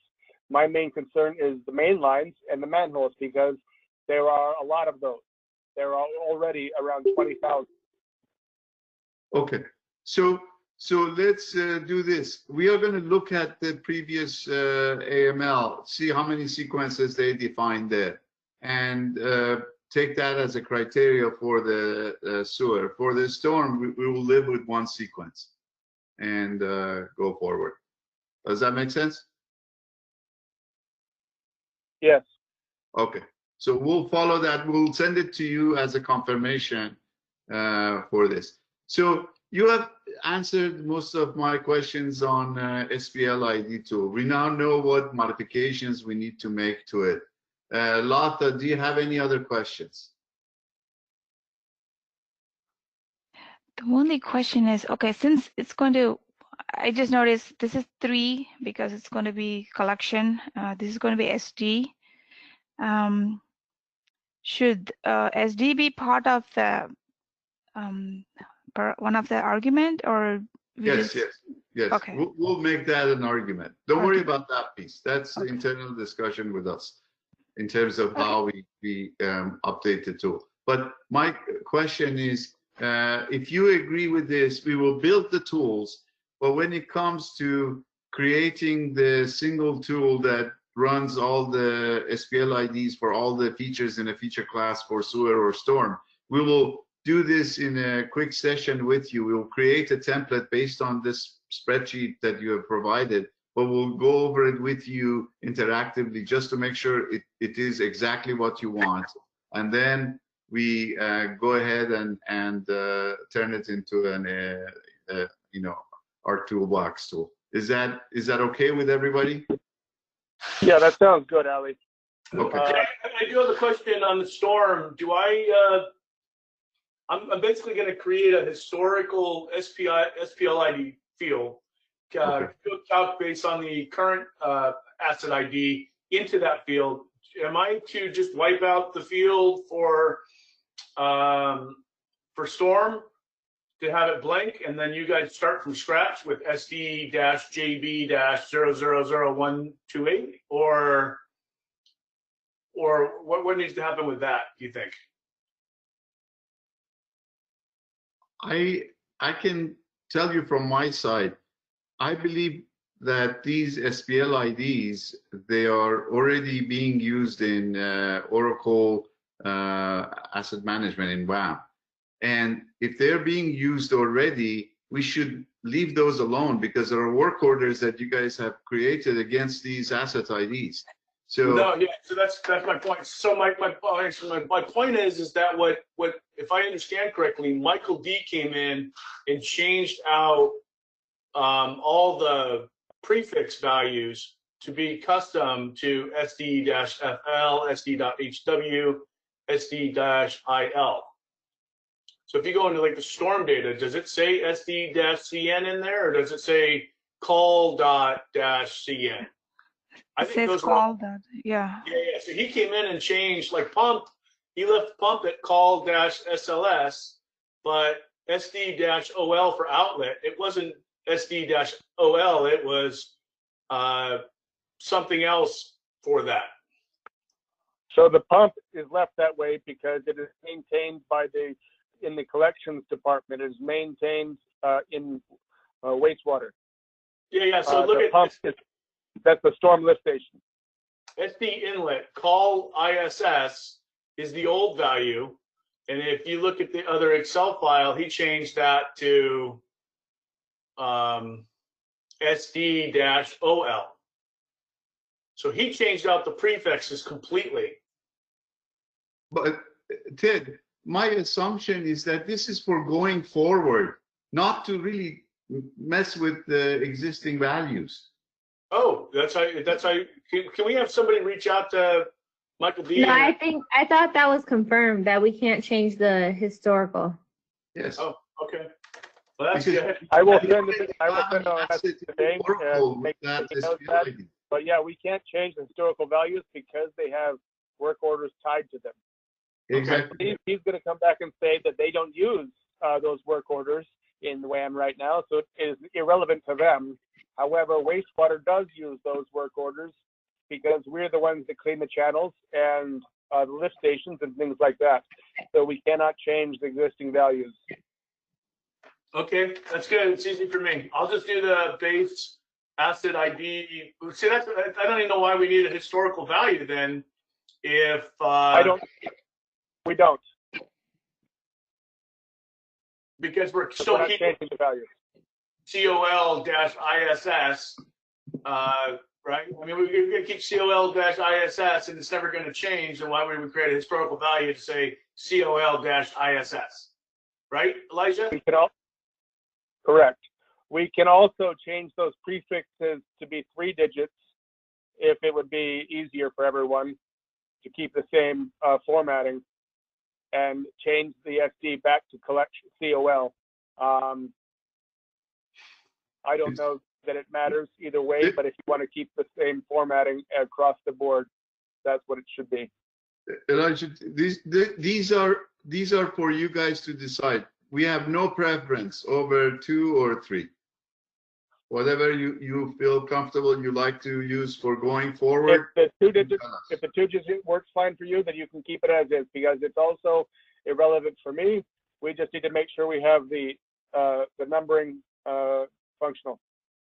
My main concern is the main lines and the manholes, because there are a lot of those. There are already around 20,000. Okay, so let's do this. We are going to look at the previous AML, see how many sequences they defined there, and take that as a criteria for the sewer. For the storm, we will live with one sequence and go forward. Does that make sense? Yes. Okay, so we'll follow that. We'll send it to you as a confirmation for this. So you have answered most of my questions on SPL ID tool. We now know what modifications we need to make to it. Latha, do you have any other questions? The only question is, okay, since it's going to, I just noticed this is 3 because it's going to be collection. This is going to be SD. Should SD be part of the one of the argument, or Yes. Okay. We'll make that an argument. Don't worry about that piece. That's Okay. internal discussion with us in terms of how we update the tool. But my question is, if you agree with this, we will build the tools, but when it comes to creating the single tool that runs all the SPL IDs for all the features in a feature class for sewer or storm, we will do this in a quick session with you. We'll create a template based on this spreadsheet that you have provided, but we'll go over it with you interactively just to make sure it is exactly what you want. And then we go ahead and turn it into an our toolbox tool. Is that okay with everybody? Yeah, that sounds good, Ali. Okay. I do have a question on the storm. Do I'm basically going to create a historical SPL ID field, calc based on the current asset ID into that field. Am I to just wipe out the field for storm to have it blank, and then you guys start from scratch with SD-JB-000128, or what needs to happen with that, do you think? I can tell you from my side, I believe that these SPL IDs, they are already being used in Oracle asset management in WAM. And if they're being used already, we should leave those alone because there are work orders that you guys have created against these asset IDs. So no, yeah. So that's my point. So my point is that what if I understand correctly, Michael D came in and changed out all the prefix values to be custom to SD-FL, SD.HW, SD-IL. So if you go into like the storm data, does it say SD-CN in there, or does it say call.-CN? I think those call that, yeah. Yeah. So he came in and changed, like pump, he left pump at call-SLS, but SD-OL for outlet, it wasn't SD-OL, it was something else for that. So the pump is left that way because it is maintained by in the collections department. It is maintained in wastewater. Yeah. So look the at pump. That's the storm lift station. SD inlet, call ISS is the old value. And if you look at the other Excel file, he changed that to SD-OL. So he changed out the prefixes completely. but Ted, my assumption is that this is for going forward, not to really mess with the existing values. Oh, that's how. Can we have somebody reach out to Michael D? No, I thought that was confirmed that we can't change the historical. Yes. Oh, okay. Well, that's Because good. I will send it. I will send a Asset message today Oracle and with make that note of SPL that. ID. But yeah, we can't change the historical values because they have work orders tied to them. Exactly. He's going to come back and say that they don't use those work orders in WAM right now, so it is irrelevant to them. However, wastewater does use those work orders because we're the ones that clean the channels and the lift stations and things like that. So we cannot change the existing values. Okay, that's good. It's easy for me. I'll just do the base asset ID. See, I don't even know why we need a historical value then. If We don't. Because we're We're still not keeping changing the values. COL-ISS, right? I mean, we're going to keep COL-ISS, and it's never going to change. And why would we create a historical value to say COL-ISS, right, Elijah? Correct. We can also change those prefixes to be 3 digits if it would be easier for everyone to keep the same formatting, and change the SD back to collection COL. I don't know that it matters either way, but if you want to keep the same formatting across the board, that's what it should be. Elijah, these are for you guys to decide. We have no preference over 2 or 3. Whatever you feel comfortable, you like to use for going forward. If the 2 digit works fine for you, then you can keep it as is, because it's also irrelevant for me. We just need to make sure we have the numbering functional.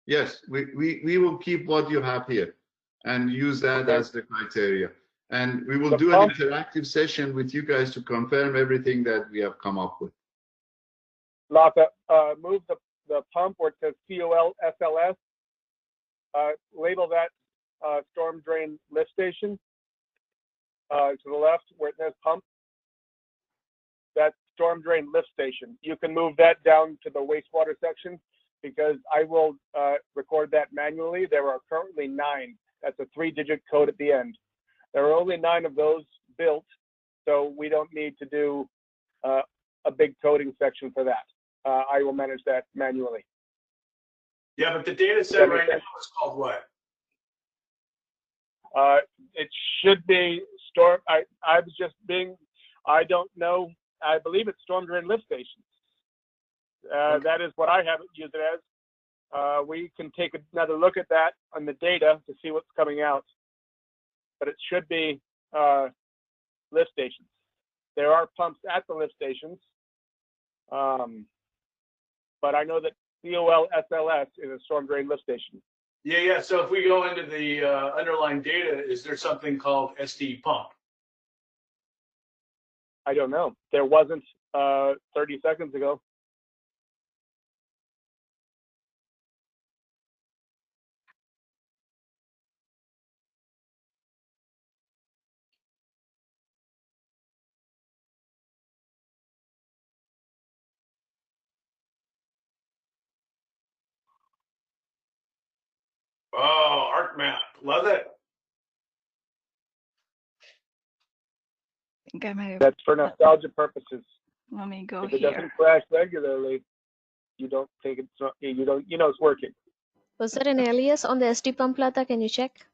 Yes, we will keep what you have here and use that as the criteria. And we will do an interactive session with you guys to confirm everything that we have come up with. Laka, move the pump where it says COL SLS. Label that storm drain lift station to the left where it says pump. That's storm drain lift station. You can move that down to the wastewater section because I will record that manually. There are currently 9. That's a 3-digit code at the end. There are only 9 of those built, so we don't need to do a big coding section for that. I will manage that manually. Yeah, but the data set right now is called what? It should be storm. I don't know. I believe it's storm drain lift stations. That is what I have it used it as. We can take another look at that on the data to see what's coming out. But it should be lift stations. There are pumps at the lift stations. But I know that COL SLS is a storm drain lift station. Yeah. So if we go into the underlying data, is there something called SD pump? I don't know. There wasn't 30 seconds ago. Oh, ArcMap. Love it. I think I might have, That's for nostalgia purposes. let me go If it here. doesn't crash regularly, you don't think it's not, you don't, you know it's working. Was there an alias on the SD pump, Lata? Can you check?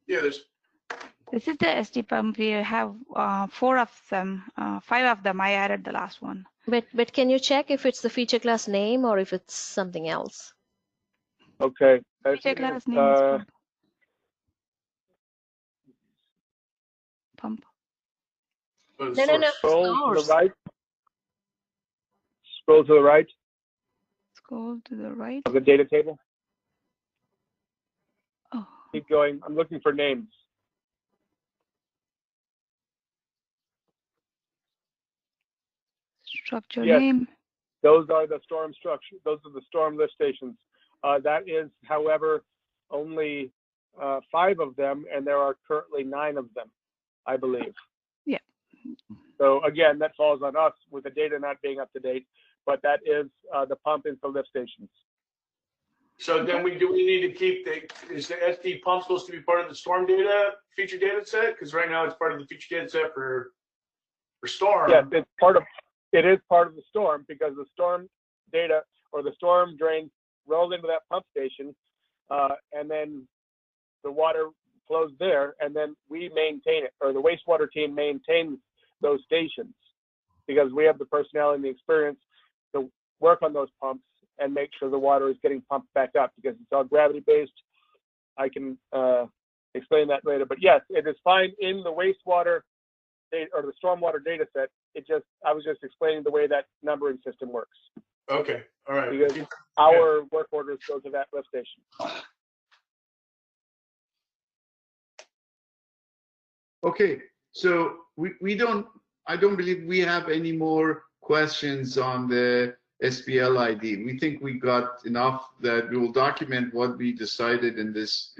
Yeah, there's. This is the SD pump. We have 4 of them, 5 of them. I added the last one. But can you check if it's the feature class name or if it's something else? Okay. Feature class name is pump. Oh, No. Scroll to the Source. right. Scroll to the right Scroll to the right. of the data table. Oh, Keep going. I'm looking for names. structure Yes. name. Those are the storm structure. Those are the storm lift stations. That is, however, only 5 of them, and there are currently 9 of them, I believe. Yeah. So again, that falls on us with the data not being up to date, but that is the pump into lift stations. So then we need to keep is the SD pump supposed to be part of the storm data feature data set? Because right now it's part of the feature data set for storm. Yes, it is part of the storm because the storm data or the storm drain rolls into that pump station, and then the water flows there, and then we maintain it, or the wastewater team maintains those stations because we have the personnel and the experience to work on those pumps and make sure the water is getting pumped back up because it's all gravity based. I can explain that later, but yes, it is fine in the wastewater data, or the stormwater data set. I was just explaining the way that numbering system works. Okay, all right. Because our work orders go to that lift station. Okay, so I don't believe we have any more questions on the SPL ID. We think we got enough that we will document what we decided in this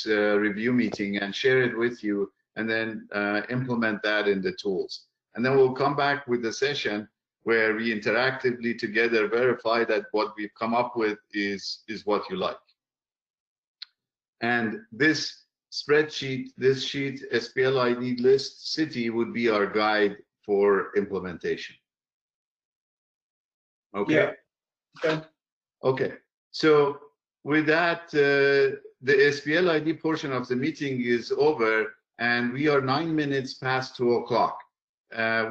review meeting and share it with you, and then implement that in the tools. And then we'll come back with a session where we interactively together verify that what we've come up with is what you like. And this spreadsheet, this sheet, SPL ID list city would be our guide for implementation. Okay. Yeah. Okay. Okay. So with that, the SPL ID portion of the meeting is over, and we are 9 minutes past 2 o'clock.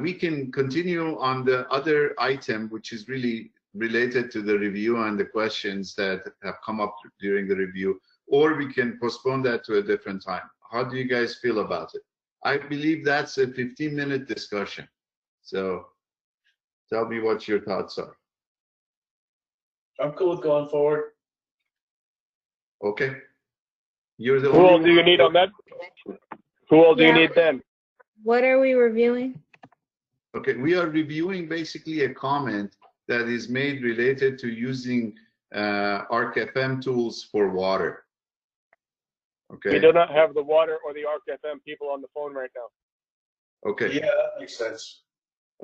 We can continue on the other item, which is really related to the review and the questions that have come up during the review, or we can postpone that to a different time. How do you guys feel about it? I believe that's a 15-minute discussion. So tell me what your thoughts are. I'm cool with going forward. Okay. You're the Who all only do you one. need on that? Who all do you need then? What are we reviewing? Okay, we are reviewing basically a comment that is made related to using ArcFM tools for water. Okay. We do not have the water or the ArcFM people on the phone right now. Okay. Yeah, that makes sense.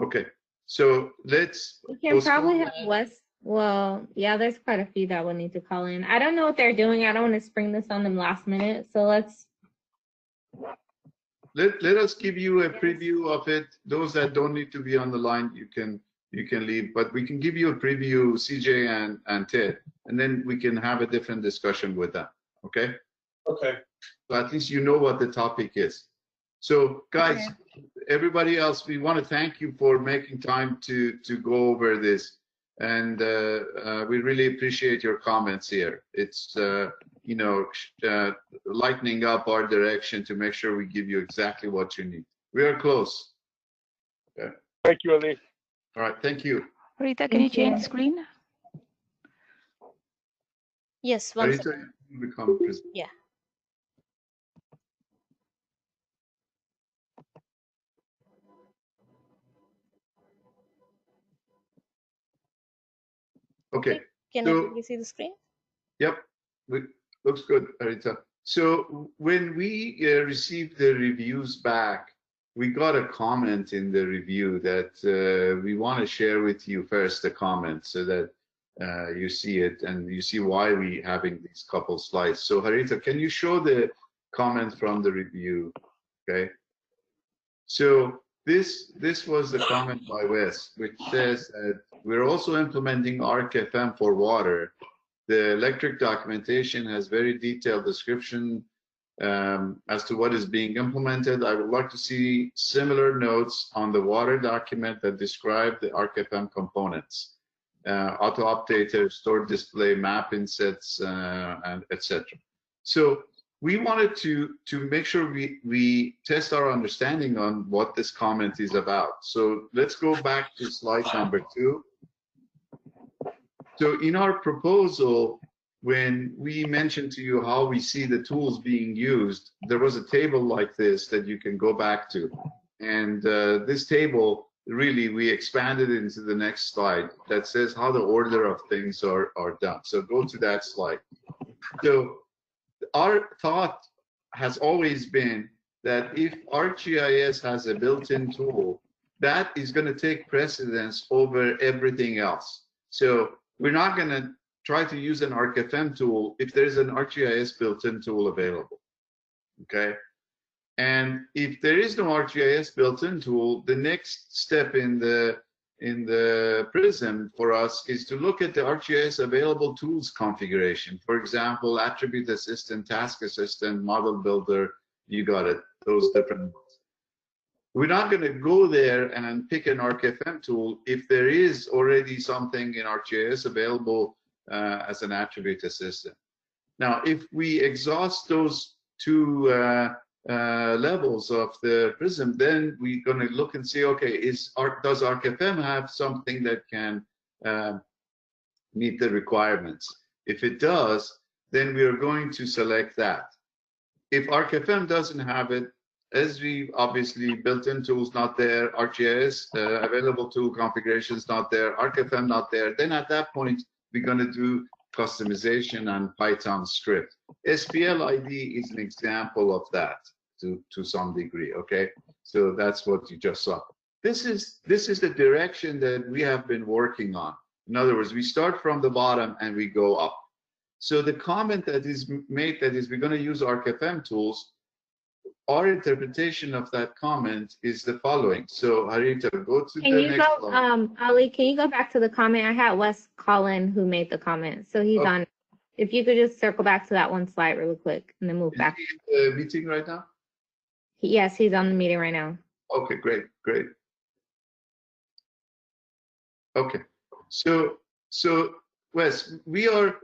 Okay. So let's. We can probably have Wes. Well, yeah, there's quite a few that will need to call in. I don't know what they're doing. I don't want to spring this on them last minute. So let's. Let us give you a preview of it. Those that don't need to be on the line, you can leave, but we can give you a preview, CJ and Ted, and then we can have a different discussion with them. Okay. Okay. So at least you know what the topic is. So guys, everybody else, we want to thank you for making time to go over this, and we really appreciate your comments here. It's lightening up our direction to make sure we give you exactly what you need. We are close. Okay. Thank you, Ali. All right. Thank you. Rita, can you Thank you. change screen? Yes, one second. Rita, become Prism. Yeah. Okay. Can So, everybody see the screen? yep, looks good, Arita. So when we received the reviews back, we got a comment in the review that we want to share with you first, the comment, so that you see it and you see why we having these couple slides. So Harita, can you show the comment from the review? Okay. So this was the comment by Wes, which says that we're also implementing ArcFM for water. The electric documentation has very detailed description as to what is being implemented. I would like to see similar notes on the water document that describe the ArcFM components, auto updater, stored display, map insets, and etc. So we wanted to make sure we test our understanding on what this comment is about. So let's go back to slide number 2. So in our proposal, when we mentioned to you how we see the tools being used, there was a table like this that you can go back to. And this table, really, we expanded into the next slide that says how the order of things are done. So go to that slide. So our thought has always been that if ArcGIS has a built-in tool, that is going to take precedence over everything else. So we're not going to try to use an ArcFM tool if there's an ArcGIS built-in tool available, okay? And if there is no ArcGIS built-in tool, the next step in the Prism for us is to look at the ArcGIS available tools configuration. For example, Attribute Assistant, Task Assistant, Model Builder, you got it, those different ones. We're not going to go there and pick an ArcFM tool if there is already something in ArcGIS available as an attribute assistant. Now, if we exhaust those two levels of the Prism, then we're going to look and see, okay, does ArcFM have something that can meet the requirements? If it does, then we are going to select that. If ArcFM doesn't have it, as we obviously built-in tools not there, ArcGIS available tool configurations not there, ArcFM not there, then at that point we're going to do customization and Python script. SPL ID is an example of that to some degree. Okay, so that's what you just saw. This is the direction that we have been working on. In other words, we start from the bottom and we go up. So the comment that is made, that is we're going to use ArcFM tools, our interpretation of that comment is the following. So Harita, go to the next slide. Ali, can you go back to the comment? I had Wes Collin who made the comment. So he's on. If you could just circle back to that one slide really quick and then move back. Is he in the meeting right now? Yes, he's on the meeting right now. Okay, great. Okay, so Wes, we are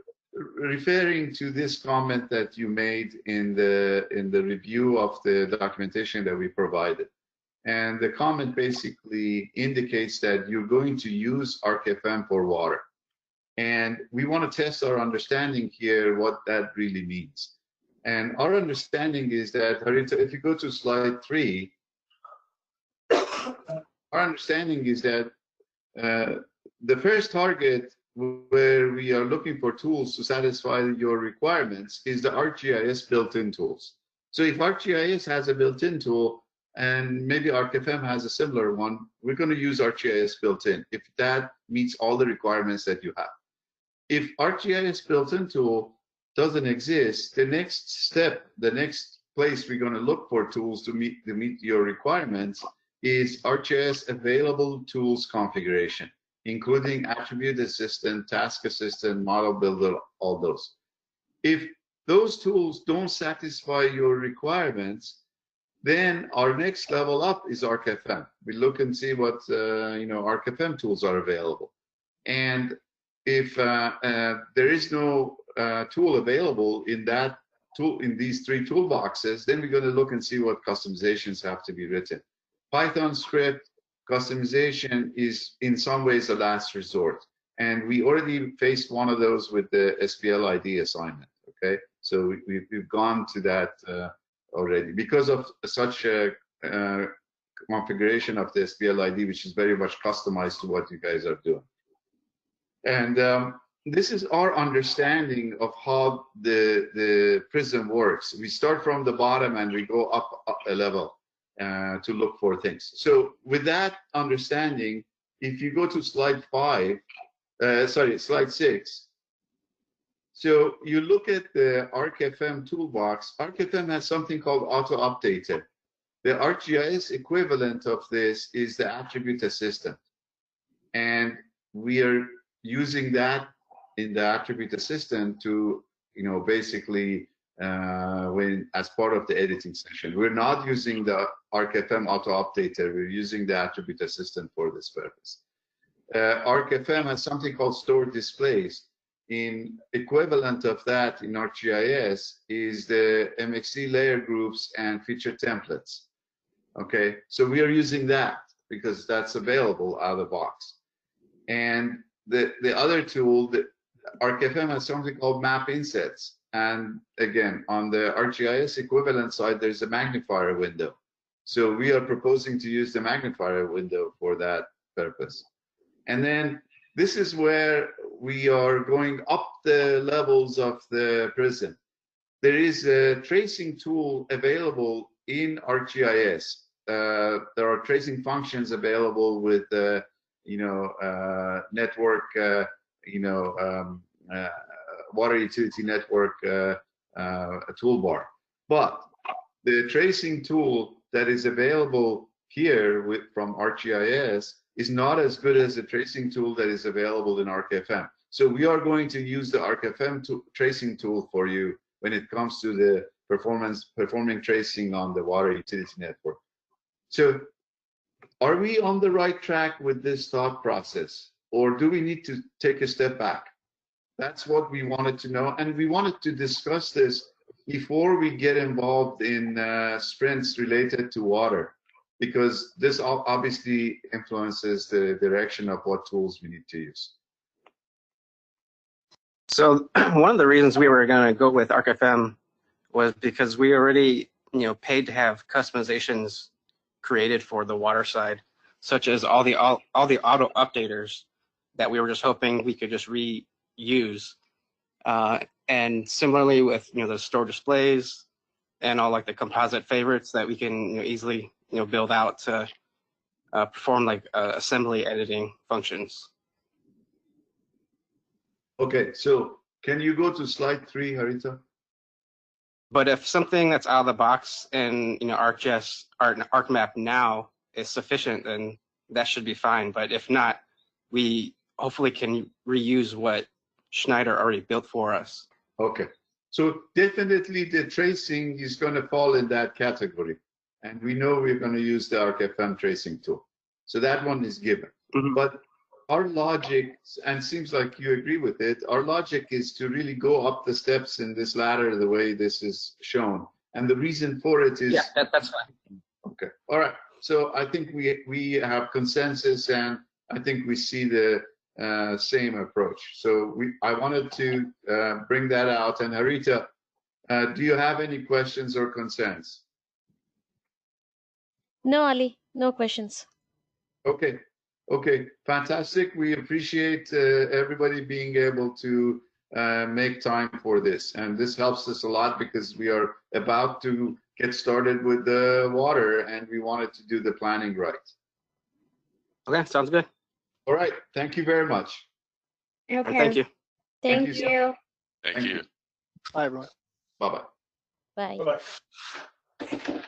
referring to this comment that you made in the review of the documentation that we provided, and the comment basically indicates that you're going to use ArcFM for water, and we want to test our understanding here what that really means. And our understanding is that, Harita, if you go to slide 3, our understanding is that the first target where we are looking for tools to satisfy your requirements is the ArcGIS built-in tools. So if ArcGIS has a built-in tool and maybe ArcFM has a similar one, we're going to use ArcGIS built-in if that meets all the requirements that you have. If ArcGIS built-in tool doesn't exist, the next step, the next place we're going to look for tools to meet your requirements is ArcGIS available tools configuration, including Attribute Assistant, Task Assistant, Model Builder, all those. If those tools don't satisfy your requirements, then our next level up is ArcFM. We look and see what ArcFM tools are available. And if there is no tool available in that tool, in these 3 toolboxes, then we're going to look and see what customizations have to be written. Python script customization is in some ways a last resort, and we already faced one of those with the SPL ID assignment. Okay, so we've gone to that already because of such a configuration of the SPL ID, which is very much customized to what you guys are doing. And this is our understanding of how the prism works. We start from the bottom and we go up a level to look for things. So with that understanding, if you go to slide 6, so you look at the ArcFM toolbox. ArcFM has something called auto updater. The ArcGIS equivalent of this is the attribute assistant. And we are using that in the attribute assistant to, basically when as part of the editing session. We're not using the ArcFM auto updater. We're using the attribute assistant for this purpose. ArcFM has something called stored displays. In equivalent of that in ArcGIS is the MXC layer groups and feature templates. Okay, so we are using that because that's available out of the box. And the other tool, the ArcFM has something called map insets. And again, on the ArcGIS equivalent side, there's a magnifier window. So we are proposing to use the magnifier window for that purpose. And then this is where we are going up the levels of the prism. There is a tracing tool available in ArcGIS. There are tracing functions available with, network, water utility network toolbar. But the tracing tool that is available here from ArcGIS is not as good as the tracing tool that is available in ArcFM. So we are going to use the ArcFM tracing tool for you when it comes to the performing tracing on the water utility network. So are we on the right track with this thought process, or do we need to take a step back? That's what we wanted to know, and we wanted to discuss this before we get involved in sprints related to water, because this obviously influences the direction of what tools we need to use. So one of the reasons we were going to go with ArcFM was because we already, paid to have customizations created for the water side, such as all the auto updaters that we were just hoping we could just reuse. And similarly with the store displays and all like the composite favorites that we can easily build out to perform like assembly editing functions. Okay, so can you go to slide 3, Harita? But if something that's out of the box in ArcGIS or ArcMap now is sufficient, then that should be fine. But if not, we hopefully can reuse what Schneider already built for us. Okay, so definitely the tracing is going to fall in that category, and we know we're going to use the ArcFM tracing tool. So that one is given. Mm-hmm. But our logic, and seems like you agree with it, our logic is to really go up the steps in this ladder the way this is shown. And the reason for it is... Yeah, that's fine. Okay, all right. So I think we have consensus, and I think we see the same approach. So I wanted to bring that out. And Harita, do you have any questions or concerns? No, Ali, no questions. Okay. Okay, fantastic. We appreciate everybody being able to make time for this. And this helps us a lot because we are about to get started with the water and we wanted to do the planning right. Okay, sounds good. All right, thank you very much. Okay. Thank you. Thank you. Thank you. Bye, everyone. Bye-bye. Bye. Bye-bye.